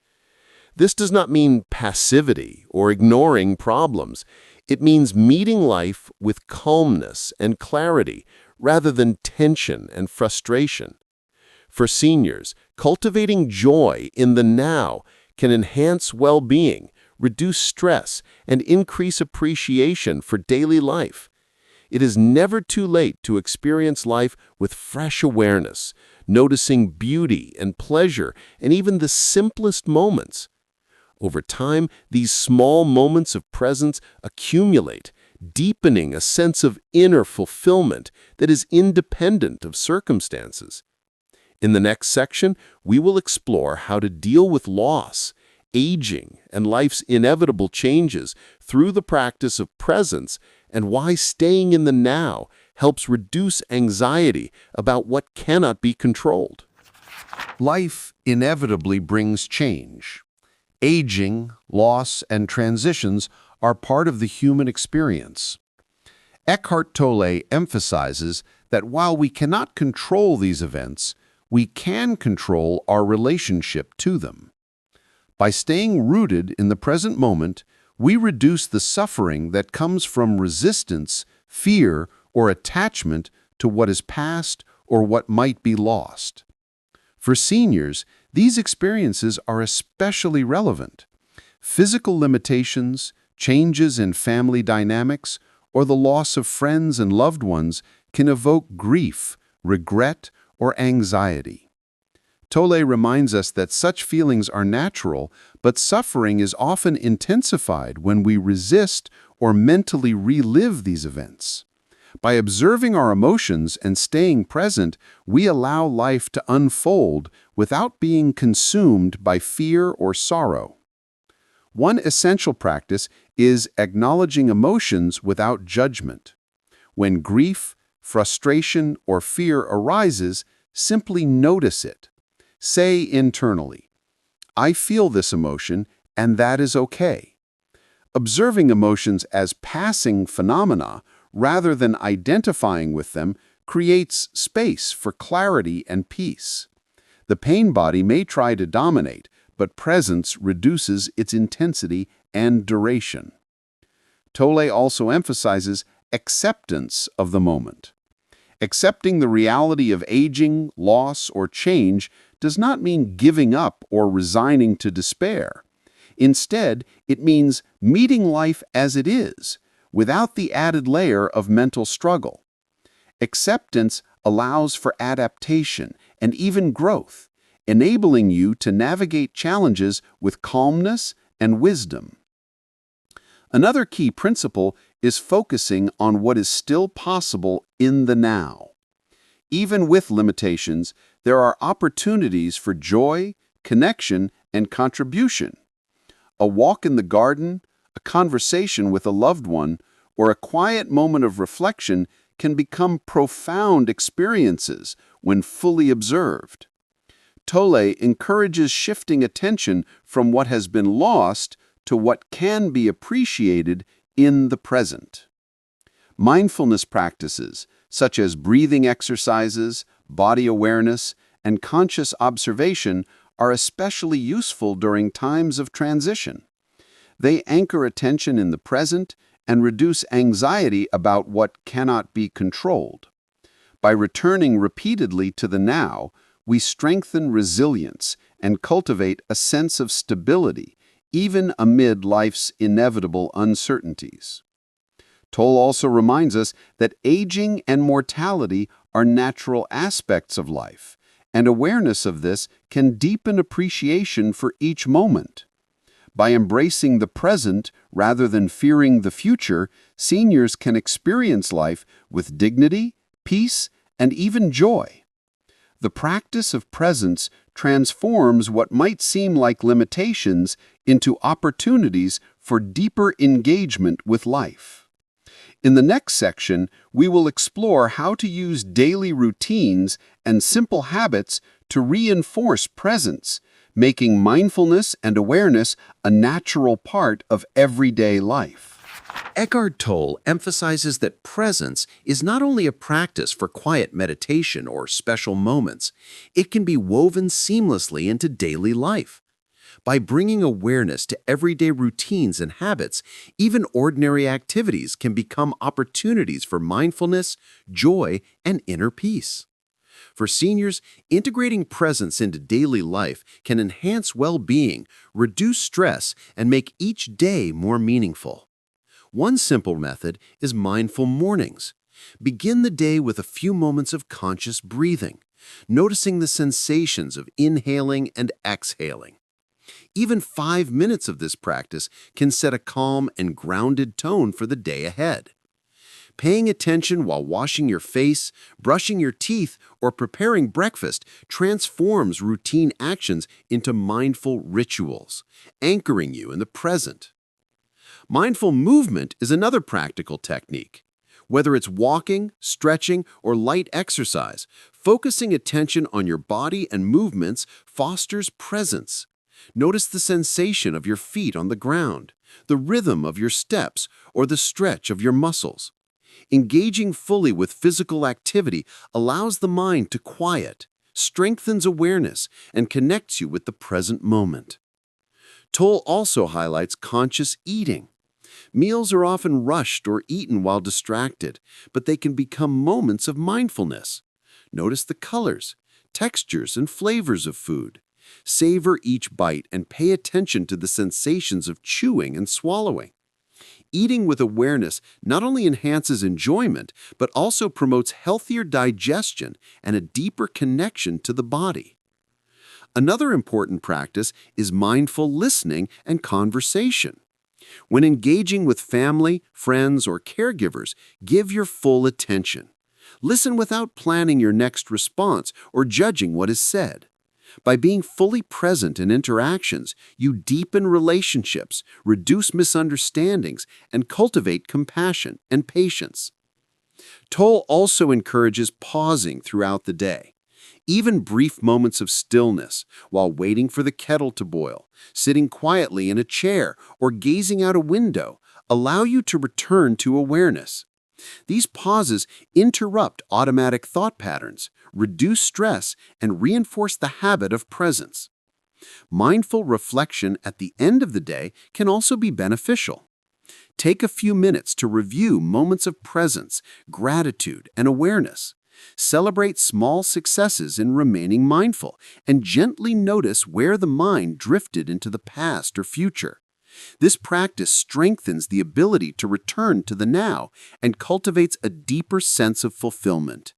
This does not mean passivity or ignoring problems. It means meeting life with calmness and clarity rather than tension and frustration. For seniors, cultivating joy in the now can enhance well-being, reduce stress, and increase appreciation for daily life. It is never too late to experience life with fresh awareness, noticing beauty and pleasure and even the simplest moments. Over time, these small moments of presence accumulate, deepening a sense of inner fulfillment that is independent of circumstances. In the next section, we will explore how to deal with loss, aging, and life's inevitable changes through the practice of presence and why staying in the now helps reduce anxiety about what cannot be controlled. Life inevitably brings change. Aging, loss, and transitions are part of the human experience. Eckhart Tolle emphasizes that while we cannot control these events, we can control our relationship to them. By staying rooted in the present moment, we reduce the suffering that comes from resistance, fear, or attachment to what is past or what might be lost. For seniors, these experiences are especially relevant. Physical limitations, changes in family dynamics, or the loss of friends and loved ones can evoke grief, regret, or anxiety. Tolle reminds us that such feelings are natural, but suffering is often intensified when we resist or mentally relive these events. By observing our emotions and staying present, we allow life to unfold without being consumed by fear or sorrow. One essential practice is acknowledging emotions without judgment. When grief, frustration, or fear arises, simply notice it. Say internally, "I feel this emotion, and that is okay." Observing emotions as passing phenomena rather than identifying with them creates space for clarity and peace. The pain body may try to dominate, but presence reduces its intensity and duration. Tolle also emphasizes acceptance of the moment. Accepting the reality of aging, loss, or change does not mean giving up or resigning to despair. Instead, it means meeting life as it is, without the added layer of mental struggle. Acceptance allows for adaptation and even growth, enabling you to navigate challenges with calmness and wisdom. Another key principle is focusing on what is still possible in the now. Even with limitations, there are opportunities for joy, connection, and contribution. A walk in the garden, a conversation with a loved one, or a quiet moment of reflection can become profound experiences when fully observed. Tolle encourages shifting attention from what has been lost to what can be appreciated in the present. Mindfulness practices, such as breathing exercises, body awareness, and conscious observation, are especially useful during times of transition. They anchor attention in the present and reduce anxiety about what cannot be controlled. By returning repeatedly to the now, we strengthen resilience and cultivate a sense of stability, even amid life's inevitable uncertainties. Tolle also reminds us that aging and mortality are natural aspects of life, and awareness of this can deepen appreciation for each moment. By embracing the present rather than fearing the future, seniors can experience life with dignity, peace, and even joy. The practice of presence transforms what might seem like limitations into opportunities for deeper engagement with life. In the next section, we will explore how to use daily routines and simple habits to reinforce presence, making mindfulness and awareness a natural part of everyday life. Eckhart Tolle emphasizes that presence is not only a practice for quiet meditation or special moments, it can be woven seamlessly into daily life. By bringing awareness to everyday routines and habits, even ordinary activities can become opportunities for mindfulness, joy, and inner peace. For seniors, integrating presence into daily life can enhance well-being, reduce stress, and make each day more meaningful. One simple method is mindful mornings. Begin the day with a few moments of conscious breathing, noticing the sensations of inhaling and exhaling. Even 5 minutes of this practice can set a calm and grounded tone for the day ahead. Paying attention while washing your face, brushing your teeth, or preparing breakfast transforms routine actions into mindful rituals, anchoring you in the present. Mindful movement is another practical technique. Whether it's walking, stretching, or light exercise, focusing attention on your body and movements fosters presence. Notice the sensation of your feet on the ground, the rhythm of your steps, or the stretch of your muscles. Engaging fully with physical activity allows the mind to quiet, strengthens awareness, and connects you with the present moment. Tolle also highlights conscious eating. Meals are often rushed or eaten while distracted, but they can become moments of mindfulness. Notice the colors, textures, and flavors of food. Savor each bite and pay attention to the sensations of chewing and swallowing. Eating with awareness not only enhances enjoyment, but also promotes healthier digestion and a deeper connection to the body. Another important practice is mindful listening and conversation. When engaging with family, friends, or caregivers, give your full attention. Listen without planning your next response or judging what is said. By being fully present in interactions, you deepen relationships, reduce misunderstandings, and cultivate compassion and patience. Toll also encourages pausing throughout the day. Even brief moments of stillness, while waiting for the kettle to boil, sitting quietly in a chair, or gazing out a window, allow you to return to awareness. These pauses interrupt automatic thought patterns, reduce stress, and reinforce the habit of presence. Mindful reflection at the end of the day can also be beneficial. Take a few minutes to review moments of presence, gratitude, and awareness. Celebrate small successes in remaining mindful, and gently notice where the mind drifted into the past or future. This practice strengthens the ability to return to the now and cultivates a deeper sense of fulfillment.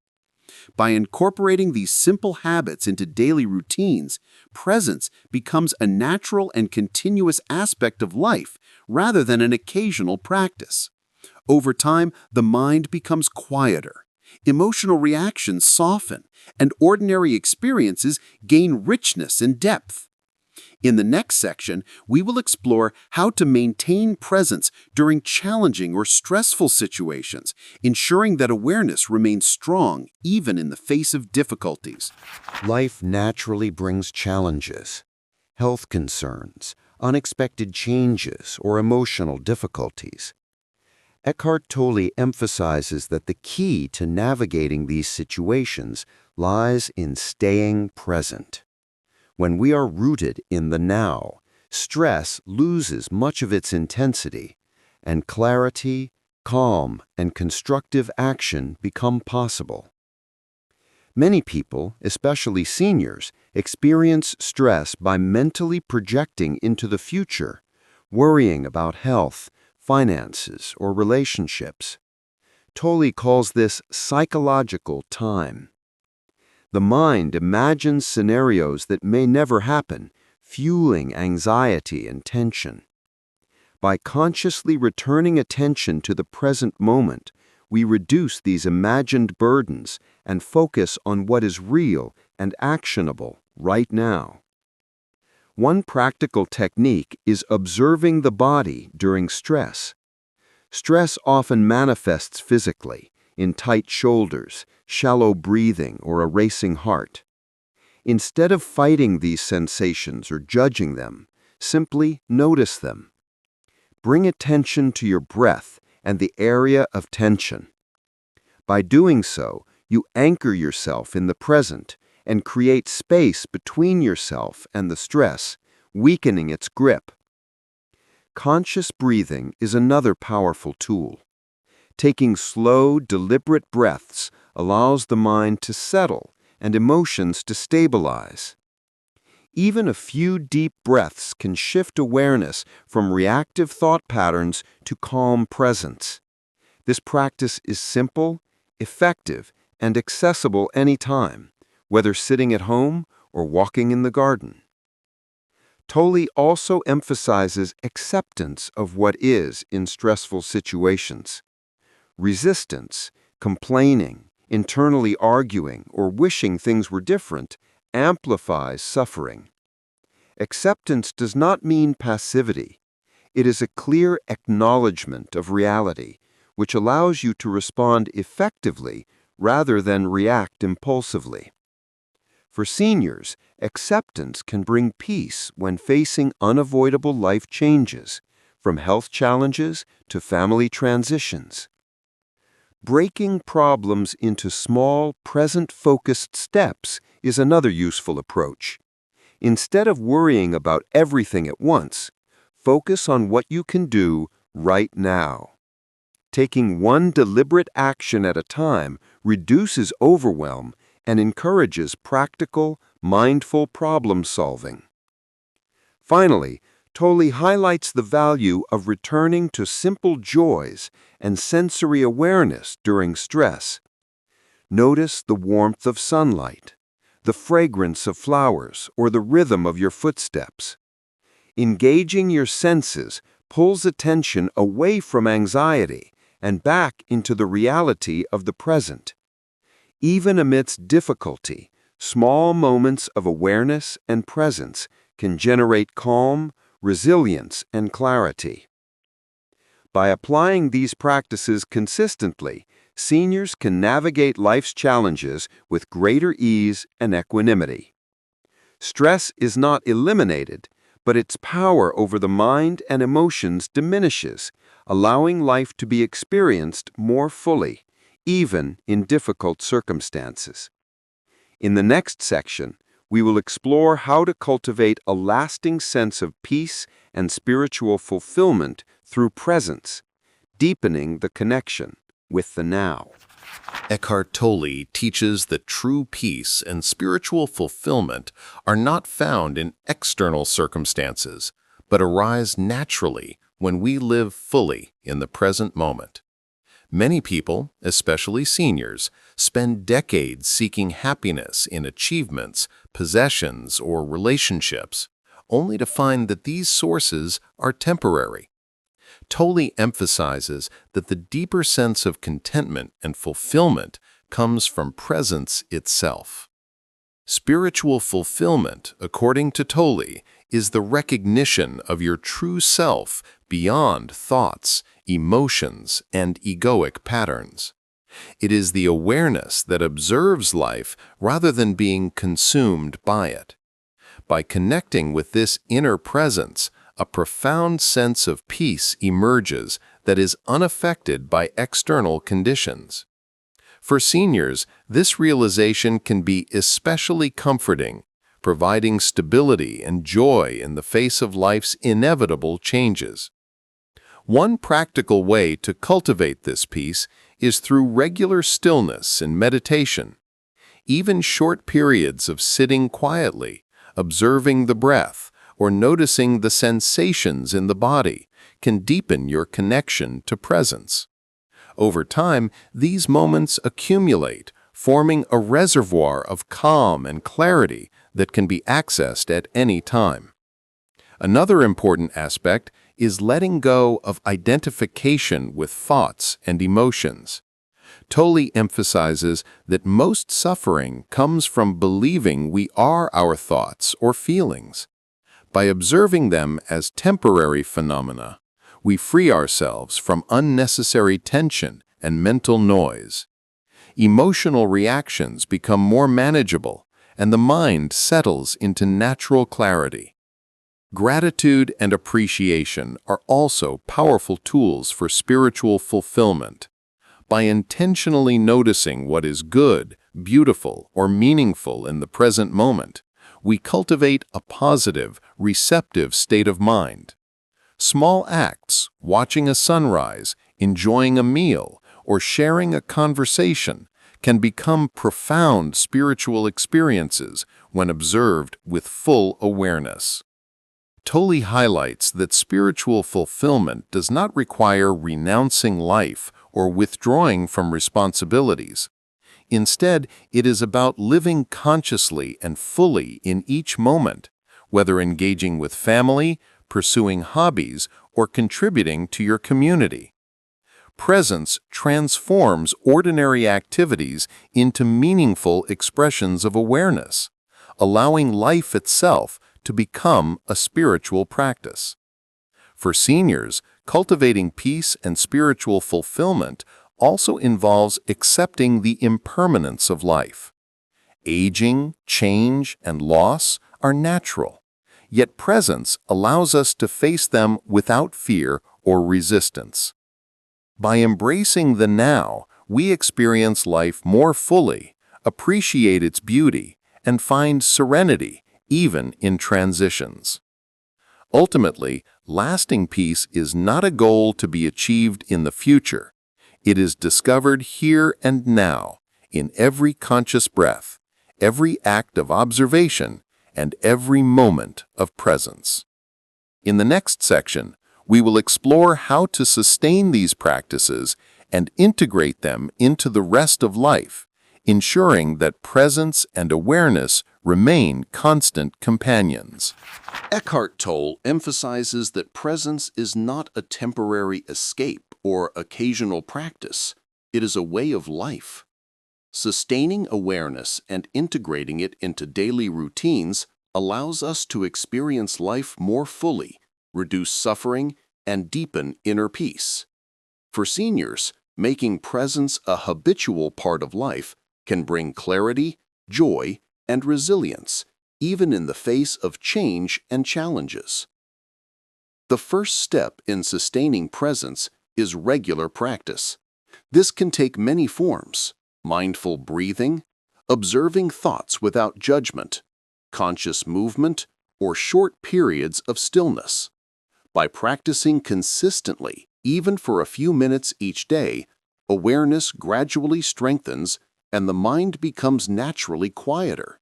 By incorporating these simple habits into daily routines, presence becomes a natural and continuous aspect of life rather than an occasional practice. Over time, the mind becomes quieter. Emotional reactions soften, and ordinary experiences gain richness and depth. In the next section, we will explore how to maintain presence during challenging or stressful situations, ensuring that awareness remains strong even in the face of difficulties. Life naturally brings challenges, health concerns, unexpected changes, or emotional difficulties. Eckhart Tolle emphasizes that the key to navigating these situations lies in staying present. When we are rooted in the now, stress loses much of its intensity, and clarity, calm, and constructive action become possible. Many people, especially seniors, experience stress by mentally projecting into the future, worrying about health, finances, or relationships. Tolle calls this psychological time. The mind imagines scenarios that may never happen, fueling anxiety and tension. By consciously returning attention to the present moment, we reduce these imagined burdens and focus on what is real and actionable right now. One practical technique is observing the body during stress. Stress often manifests physically, in tight shoulders, shallow breathing, or a racing heart. Instead of fighting these sensations or judging them, simply notice them. Bring attention to your breath and the area of tension. By doing so, you anchor yourself in the present and create space between yourself and the stress, weakening its grip. Conscious breathing is another powerful tool. Taking slow, deliberate breaths allows the mind to settle and emotions to stabilize. Even a few deep breaths can shift awareness from reactive thought patterns to calm presence. This practice is simple, effective, and accessible anytime, whether sitting at home or walking in the garden. Tolle also emphasizes acceptance of what is in stressful situations. Resistance, complaining, internally arguing, or wishing things were different amplifies suffering. Acceptance does not mean passivity. It is a clear acknowledgement of reality, which allows you to respond effectively rather than react impulsively. For seniors, acceptance can bring peace when facing unavoidable life changes, from health challenges to family transitions. Breaking problems into small, present-focused steps is another useful approach. Instead of worrying about everything at once, focus on what you can do right now. Taking one deliberate action at a time reduces overwhelm and encourages practical, mindful problem-solving. Finally, Tolle highlights the value of returning to simple joys and sensory awareness during stress. Notice the warmth of sunlight, the fragrance of flowers, or the rhythm of your footsteps. Engaging your senses pulls attention away from anxiety and back into the reality of the present. Even amidst difficulty, small moments of awareness and presence can generate calm, resilience, and clarity. By applying these practices consistently, seniors can navigate life's challenges with greater ease and equanimity. Stress is not eliminated, but its power over the mind and emotions diminishes, allowing life to be experienced more fully, even in difficult circumstances. In the next section, we will explore how to cultivate a lasting sense of peace and spiritual fulfillment through presence, deepening the connection with the now. Eckhart Tolle teaches that true peace and spiritual fulfillment are not found in external circumstances, but arise naturally when we live fully in the present moment. Many people, especially seniors, spend decades seeking happiness in achievements, possessions, or relationships, only to find that these sources are temporary. Tolle emphasizes that the deeper sense of contentment and fulfillment comes from presence itself. Spiritual fulfillment, according to Tolle, is the recognition of your true self beyond thoughts, emotions, and egoic patterns. It is the awareness that observes life rather than being consumed by it. By connecting with this inner presence, a profound sense of peace emerges that is unaffected by external conditions. For seniors, this realization can be especially comforting, providing stability and joy in the face of life's inevitable changes. One practical way to cultivate this peace is through regular stillness and meditation. Even short periods of sitting quietly, observing the breath, or noticing the sensations in the body can deepen your connection to presence. Over time, these moments accumulate, forming a reservoir of calm and clarity that can be accessed at any time. Another important aspect is letting go of identification with thoughts and emotions. Tolle emphasizes that most suffering comes from believing we are our thoughts or feelings. By observing them as temporary phenomena, we free ourselves from unnecessary tension and mental noise. Emotional reactions become more manageable, and the mind settles into natural clarity. Gratitude and appreciation are also powerful tools for spiritual fulfillment. By intentionally noticing what is good, beautiful, or meaningful in the present moment, we cultivate a positive, receptive state of mind. Small acts, watching a sunrise, enjoying a meal, or sharing a conversation, can become profound spiritual experiences when observed with full awareness. Tolle highlights that spiritual fulfillment does not require renouncing life or withdrawing from responsibilities. Instead, it is about living consciously and fully in each moment, whether engaging with family, pursuing hobbies, or contributing to your community. Presence transforms ordinary activities into meaningful expressions of awareness, allowing life itself to become a spiritual practice. For seniors, cultivating peace and spiritual fulfillment also involves accepting the impermanence of life. Aging, change, and loss are natural, yet presence allows us to face them without fear or resistance. By embracing the now, we experience life more fully, appreciate its beauty, and find serenity even in transitions. Ultimately, lasting peace is not a goal to be achieved in the future. It is discovered here and now, in every conscious breath, every act of observation, and every moment of presence. In the next section, we will explore how to sustain these practices and integrate them into the rest of life, ensuring that presence and awareness remain constant companions. Eckhart Tolle emphasizes that presence is not a temporary escape or occasional practice. It is a way of life. Sustaining awareness and integrating it into daily routines allows us to experience life more fully, reduce suffering, and deepen inner peace. For seniors, making presence a habitual part of life can bring clarity, joy, and resilience, even in the face of change and challenges. The first step in sustaining presence is regular practice. This can take many forms: mindful breathing, observing thoughts without judgment, conscious movement, or short periods of stillness. By practicing consistently, even for a few minutes each day, awareness gradually strengthens and the mind becomes naturally quieter.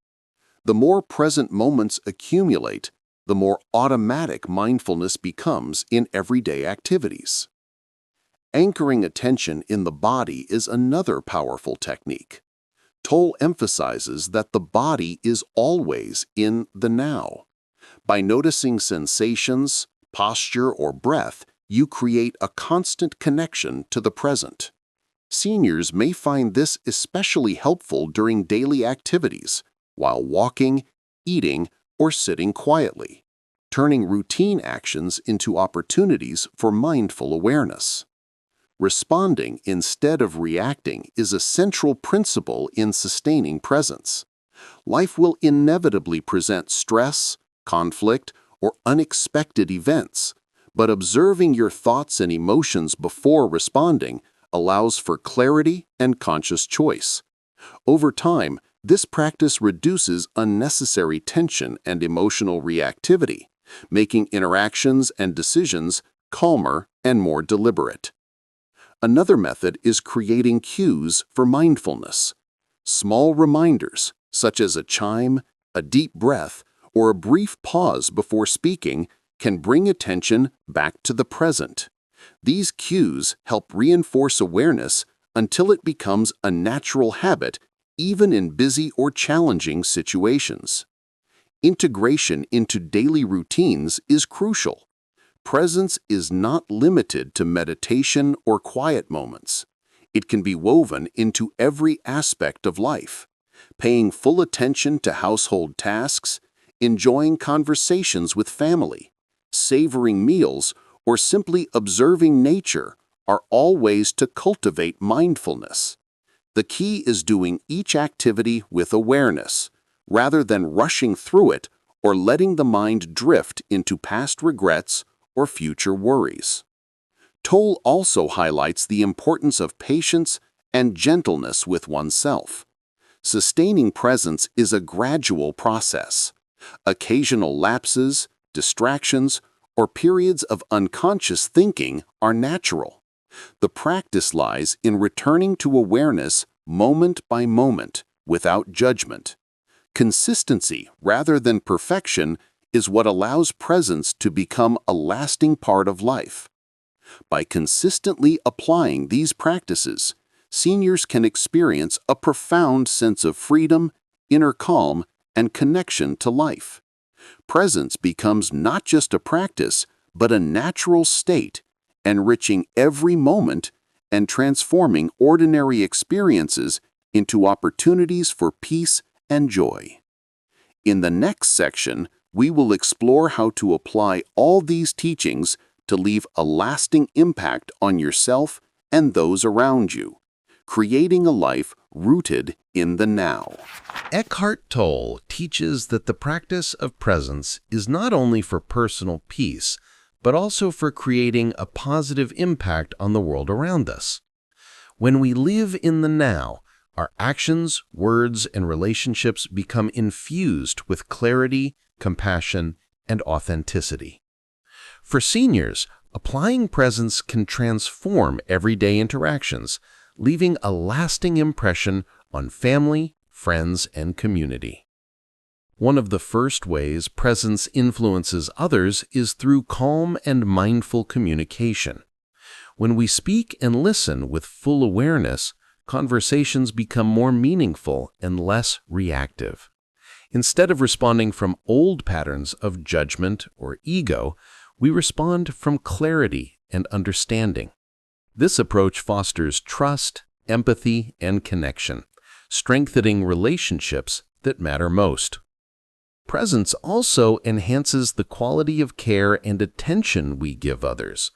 The more present moments accumulate, the more automatic mindfulness becomes in everyday activities. Anchoring attention in the body is another powerful technique. Tolle emphasizes that the body is always in the now. By noticing sensations, posture, or breath, you create a constant connection to the present. Seniors may find this especially helpful during daily activities, while walking, eating, or sitting quietly, turning routine actions into opportunities for mindful awareness. Responding instead of reacting is a central principle in sustaining presence. Life will inevitably present stress, conflict, or unexpected events, but observing your thoughts and emotions before responding allows for clarity and conscious choice. Over time, this practice reduces unnecessary tension and emotional reactivity, making interactions and decisions calmer and more deliberate. Another method is creating cues for mindfulness. Small reminders, such as a chime, a deep breath, or a brief pause before speaking, can bring attention back to the present. These cues help reinforce awareness until it becomes a natural habit, even in busy or challenging situations. Integration into daily routines is crucial. Presence is not limited to meditation or quiet moments. It can be woven into every aspect of life. Paying full attention to household tasks, enjoying conversations with family, savoring meals, or simply observing nature are all ways to cultivate mindfulness. The key is doing each activity with awareness, rather than rushing through it or letting the mind drift into past regrets or future worries. Tolle also highlights the importance of patience and gentleness with oneself. Sustaining presence is a gradual process. Occasional lapses, distractions, or periods of unconscious thinking are natural. The practice lies in returning to awareness moment by moment, without judgment. Consistency, rather than perfection, is what allows presence to become a lasting part of life. By consistently applying these practices, seniors can experience a profound sense of freedom, inner calm, and connection to life. Presence becomes not just a practice, but a natural state, enriching every moment and transforming ordinary experiences into opportunities for peace and joy. In the next section, we will explore how to apply all these teachings to leave a lasting impact on yourself and those around you, creating a life rooted in the now. Eckhart Tolle teaches that the practice of presence is not only for personal peace, but also for creating a positive impact on the world around us. When we live in the now, our actions, words, and relationships become infused with clarity, compassion, and authenticity. For seniors, applying presence can transform everyday interactions, leaving a lasting impression on family, friends, and community. One of the first ways presence influences others is through calm and mindful communication. When we speak and listen with full awareness, conversations become more meaningful and less reactive. Instead of responding from old patterns of judgment or ego, we respond from clarity and understanding. This approach fosters trust, empathy, and connection, strengthening relationships that matter most. Presence also enhances the quality of care and attention we give others.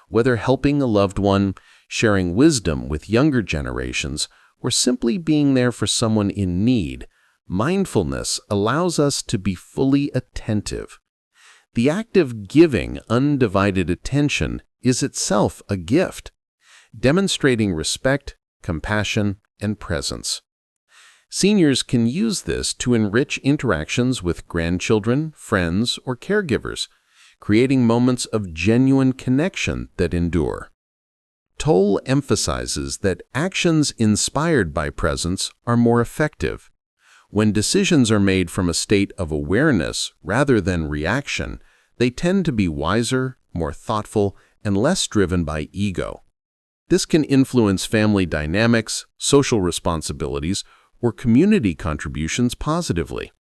Whether helping a loved one, sharing wisdom with younger generations, or simply being there for someone in need, mindfulness allows us to be fully attentive. The act of giving undivided attention is itself a gift, demonstrating respect, compassion, and presence. Seniors can use this to enrich interactions with grandchildren, friends, or caregivers, creating moments of genuine connection that endure. Toll emphasizes that actions inspired by presence are more effective. When decisions are made from a state of awareness rather than reaction, they tend to be wiser, more thoughtful, and less driven by ego. This can influence family dynamics, social responsibilities, or community contributions positively.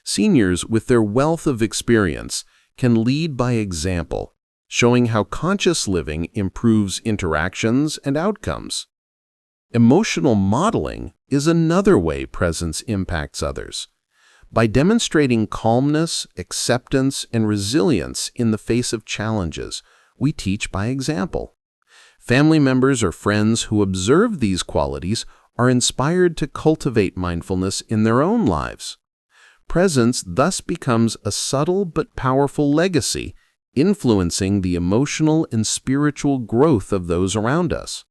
Seniors, with their wealth of experience, can lead by example, showing how conscious living improves interactions and outcomes. Emotional modeling is another way presence impacts others. By demonstrating calmness, acceptance, and resilience in the face of challenges, we teach by example. Family members or friends who observe these qualities are inspired to cultivate mindfulness in their own lives. Presence thus becomes a subtle but powerful legacy, influencing the emotional and spiritual growth of those around us.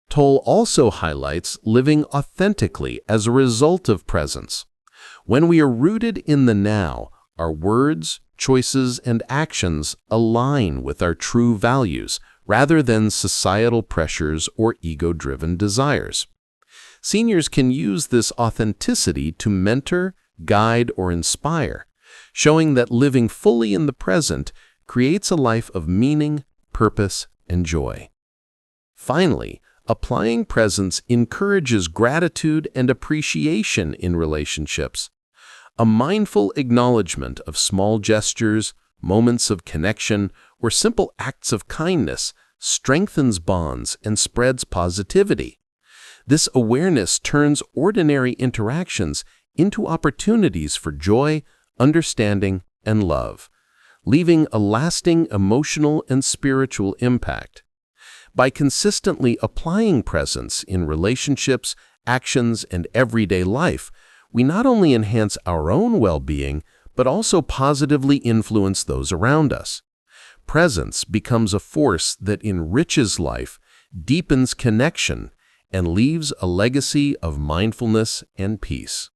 Toll also highlights living authentically as a result of presence. When we are rooted in the now, our words, choices, and actions align with our true values rather than societal pressures or ego-driven desires. Seniors can use this authenticity to mentor, guide, or inspire, showing that living fully in the present creates a life of meaning, purpose, and joy. Finally, applying presence encourages gratitude and appreciation in relationships. A mindful acknowledgement of small gestures, moments of connection, or simple acts of kindness strengthens bonds and spreads positivity. This awareness turns ordinary interactions into opportunities for joy, understanding, and love, leaving a lasting emotional and spiritual impact. By consistently applying presence in relationships, actions, and everyday life, we not only enhance our own well-being, but also positively influence those around us. Presence becomes a force that enriches life, deepens connection, and leaves a legacy of mindfulness and peace.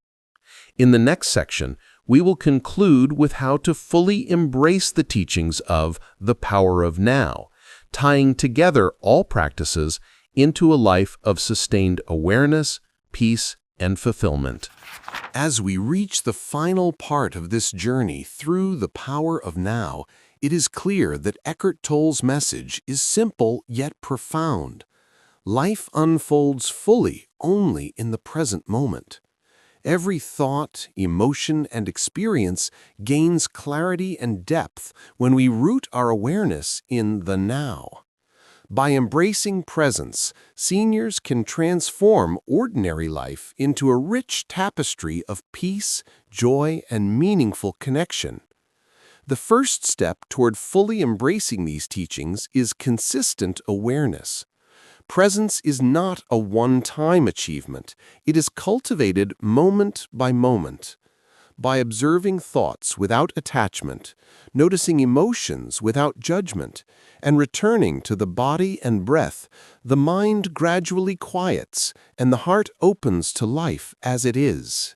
In the next section, we will conclude with how to fully embrace the teachings of The Power of Now, tying together all practices into a life of sustained awareness, peace, and fulfillment. As we reach the final part of this journey through The Power of Now, it is clear that Eckhart Tolle's message is simple yet profound. Life unfolds fully only in the present moment. Every thought, emotion, and experience gains clarity and depth when we root our awareness in the now. By embracing presence, seniors can transform ordinary life into a rich tapestry of peace, joy, and meaningful connection. The first step toward fully embracing these teachings is consistent awareness. Presence is not a one-time achievement. It is cultivated moment by moment. By observing thoughts without attachment, noticing emotions without judgment, and returning to the body and breath, the mind gradually quiets and the heart opens to life as it is.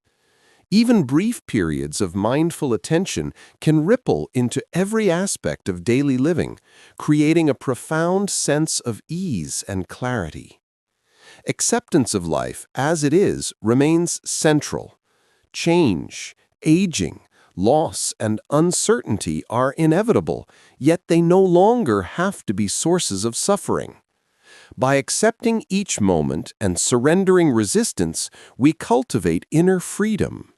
Even brief periods of mindful attention can ripple into every aspect of daily living, creating a profound sense of ease and clarity. Acceptance of life as it is remains central. Change, aging, loss, and uncertainty are inevitable, yet they no longer have to be sources of suffering. By accepting each moment and surrendering resistance, we cultivate inner freedom.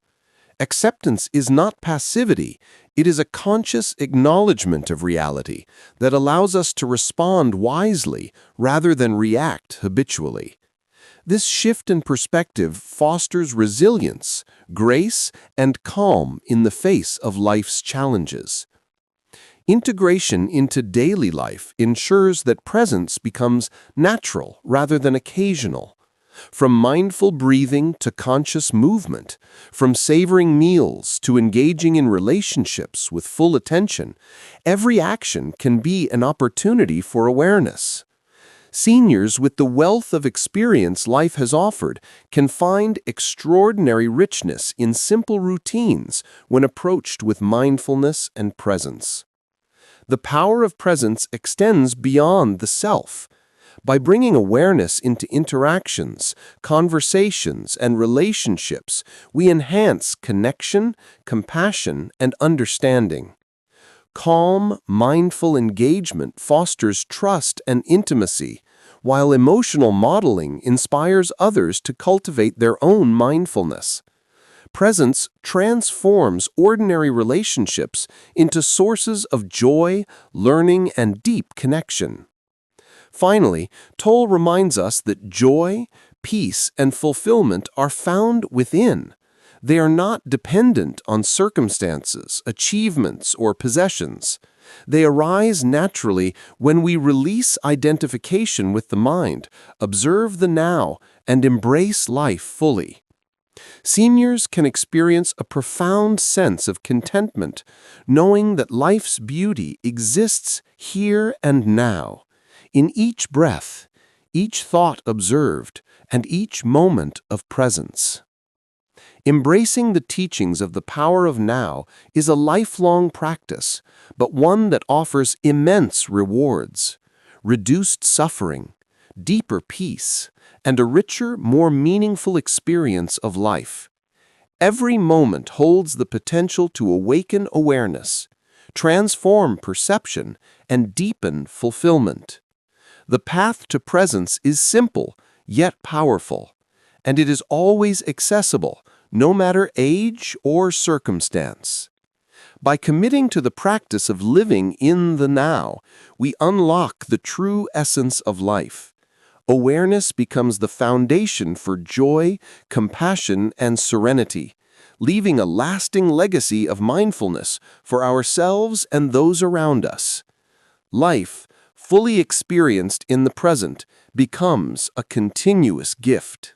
Acceptance is not passivity, it is a conscious acknowledgement of reality that allows us to respond wisely rather than react habitually. This shift in perspective fosters resilience, grace, and calm in the face of life's challenges. Integration into daily life ensures that presence becomes natural rather than occasional. From mindful breathing to conscious movement, from savoring meals to engaging in relationships with full attention, every action can be an opportunity for awareness. Seniors with the wealth of experience life has offered can find extraordinary richness in simple routines when approached with mindfulness and presence. The power of presence extends beyond the self. By bringing awareness into interactions, conversations, and relationships, we enhance connection, compassion, and understanding. Calm, mindful engagement fosters trust and intimacy, while emotional modeling inspires others to cultivate their own mindfulness. Presence transforms ordinary relationships into sources of joy, learning, and deep connection. Finally, Toll reminds us that joy, peace, and fulfillment are found within. They are not dependent on circumstances, achievements, or possessions. They arise naturally when we release identification with the mind, observe the now, and embrace life fully. Seniors can experience a profound sense of contentment, knowing that life's beauty exists here and now, in each breath, each thought observed, and each moment of presence. Embracing the teachings of the power of now is a lifelong practice, but one that offers immense rewards, reduced suffering, deeper peace, and a richer, more meaningful experience of life. Every moment holds the potential to awaken awareness, transform perception, and deepen fulfillment. The path to presence is simple, yet powerful, and it is always accessible, no matter age or circumstance. By committing to the practice of living in the now, we unlock the true essence of life. Awareness becomes the foundation for joy, compassion, and serenity, leaving a lasting legacy of mindfulness for ourselves and those around us. Life, fully experienced in the present, becomes a continuous gift.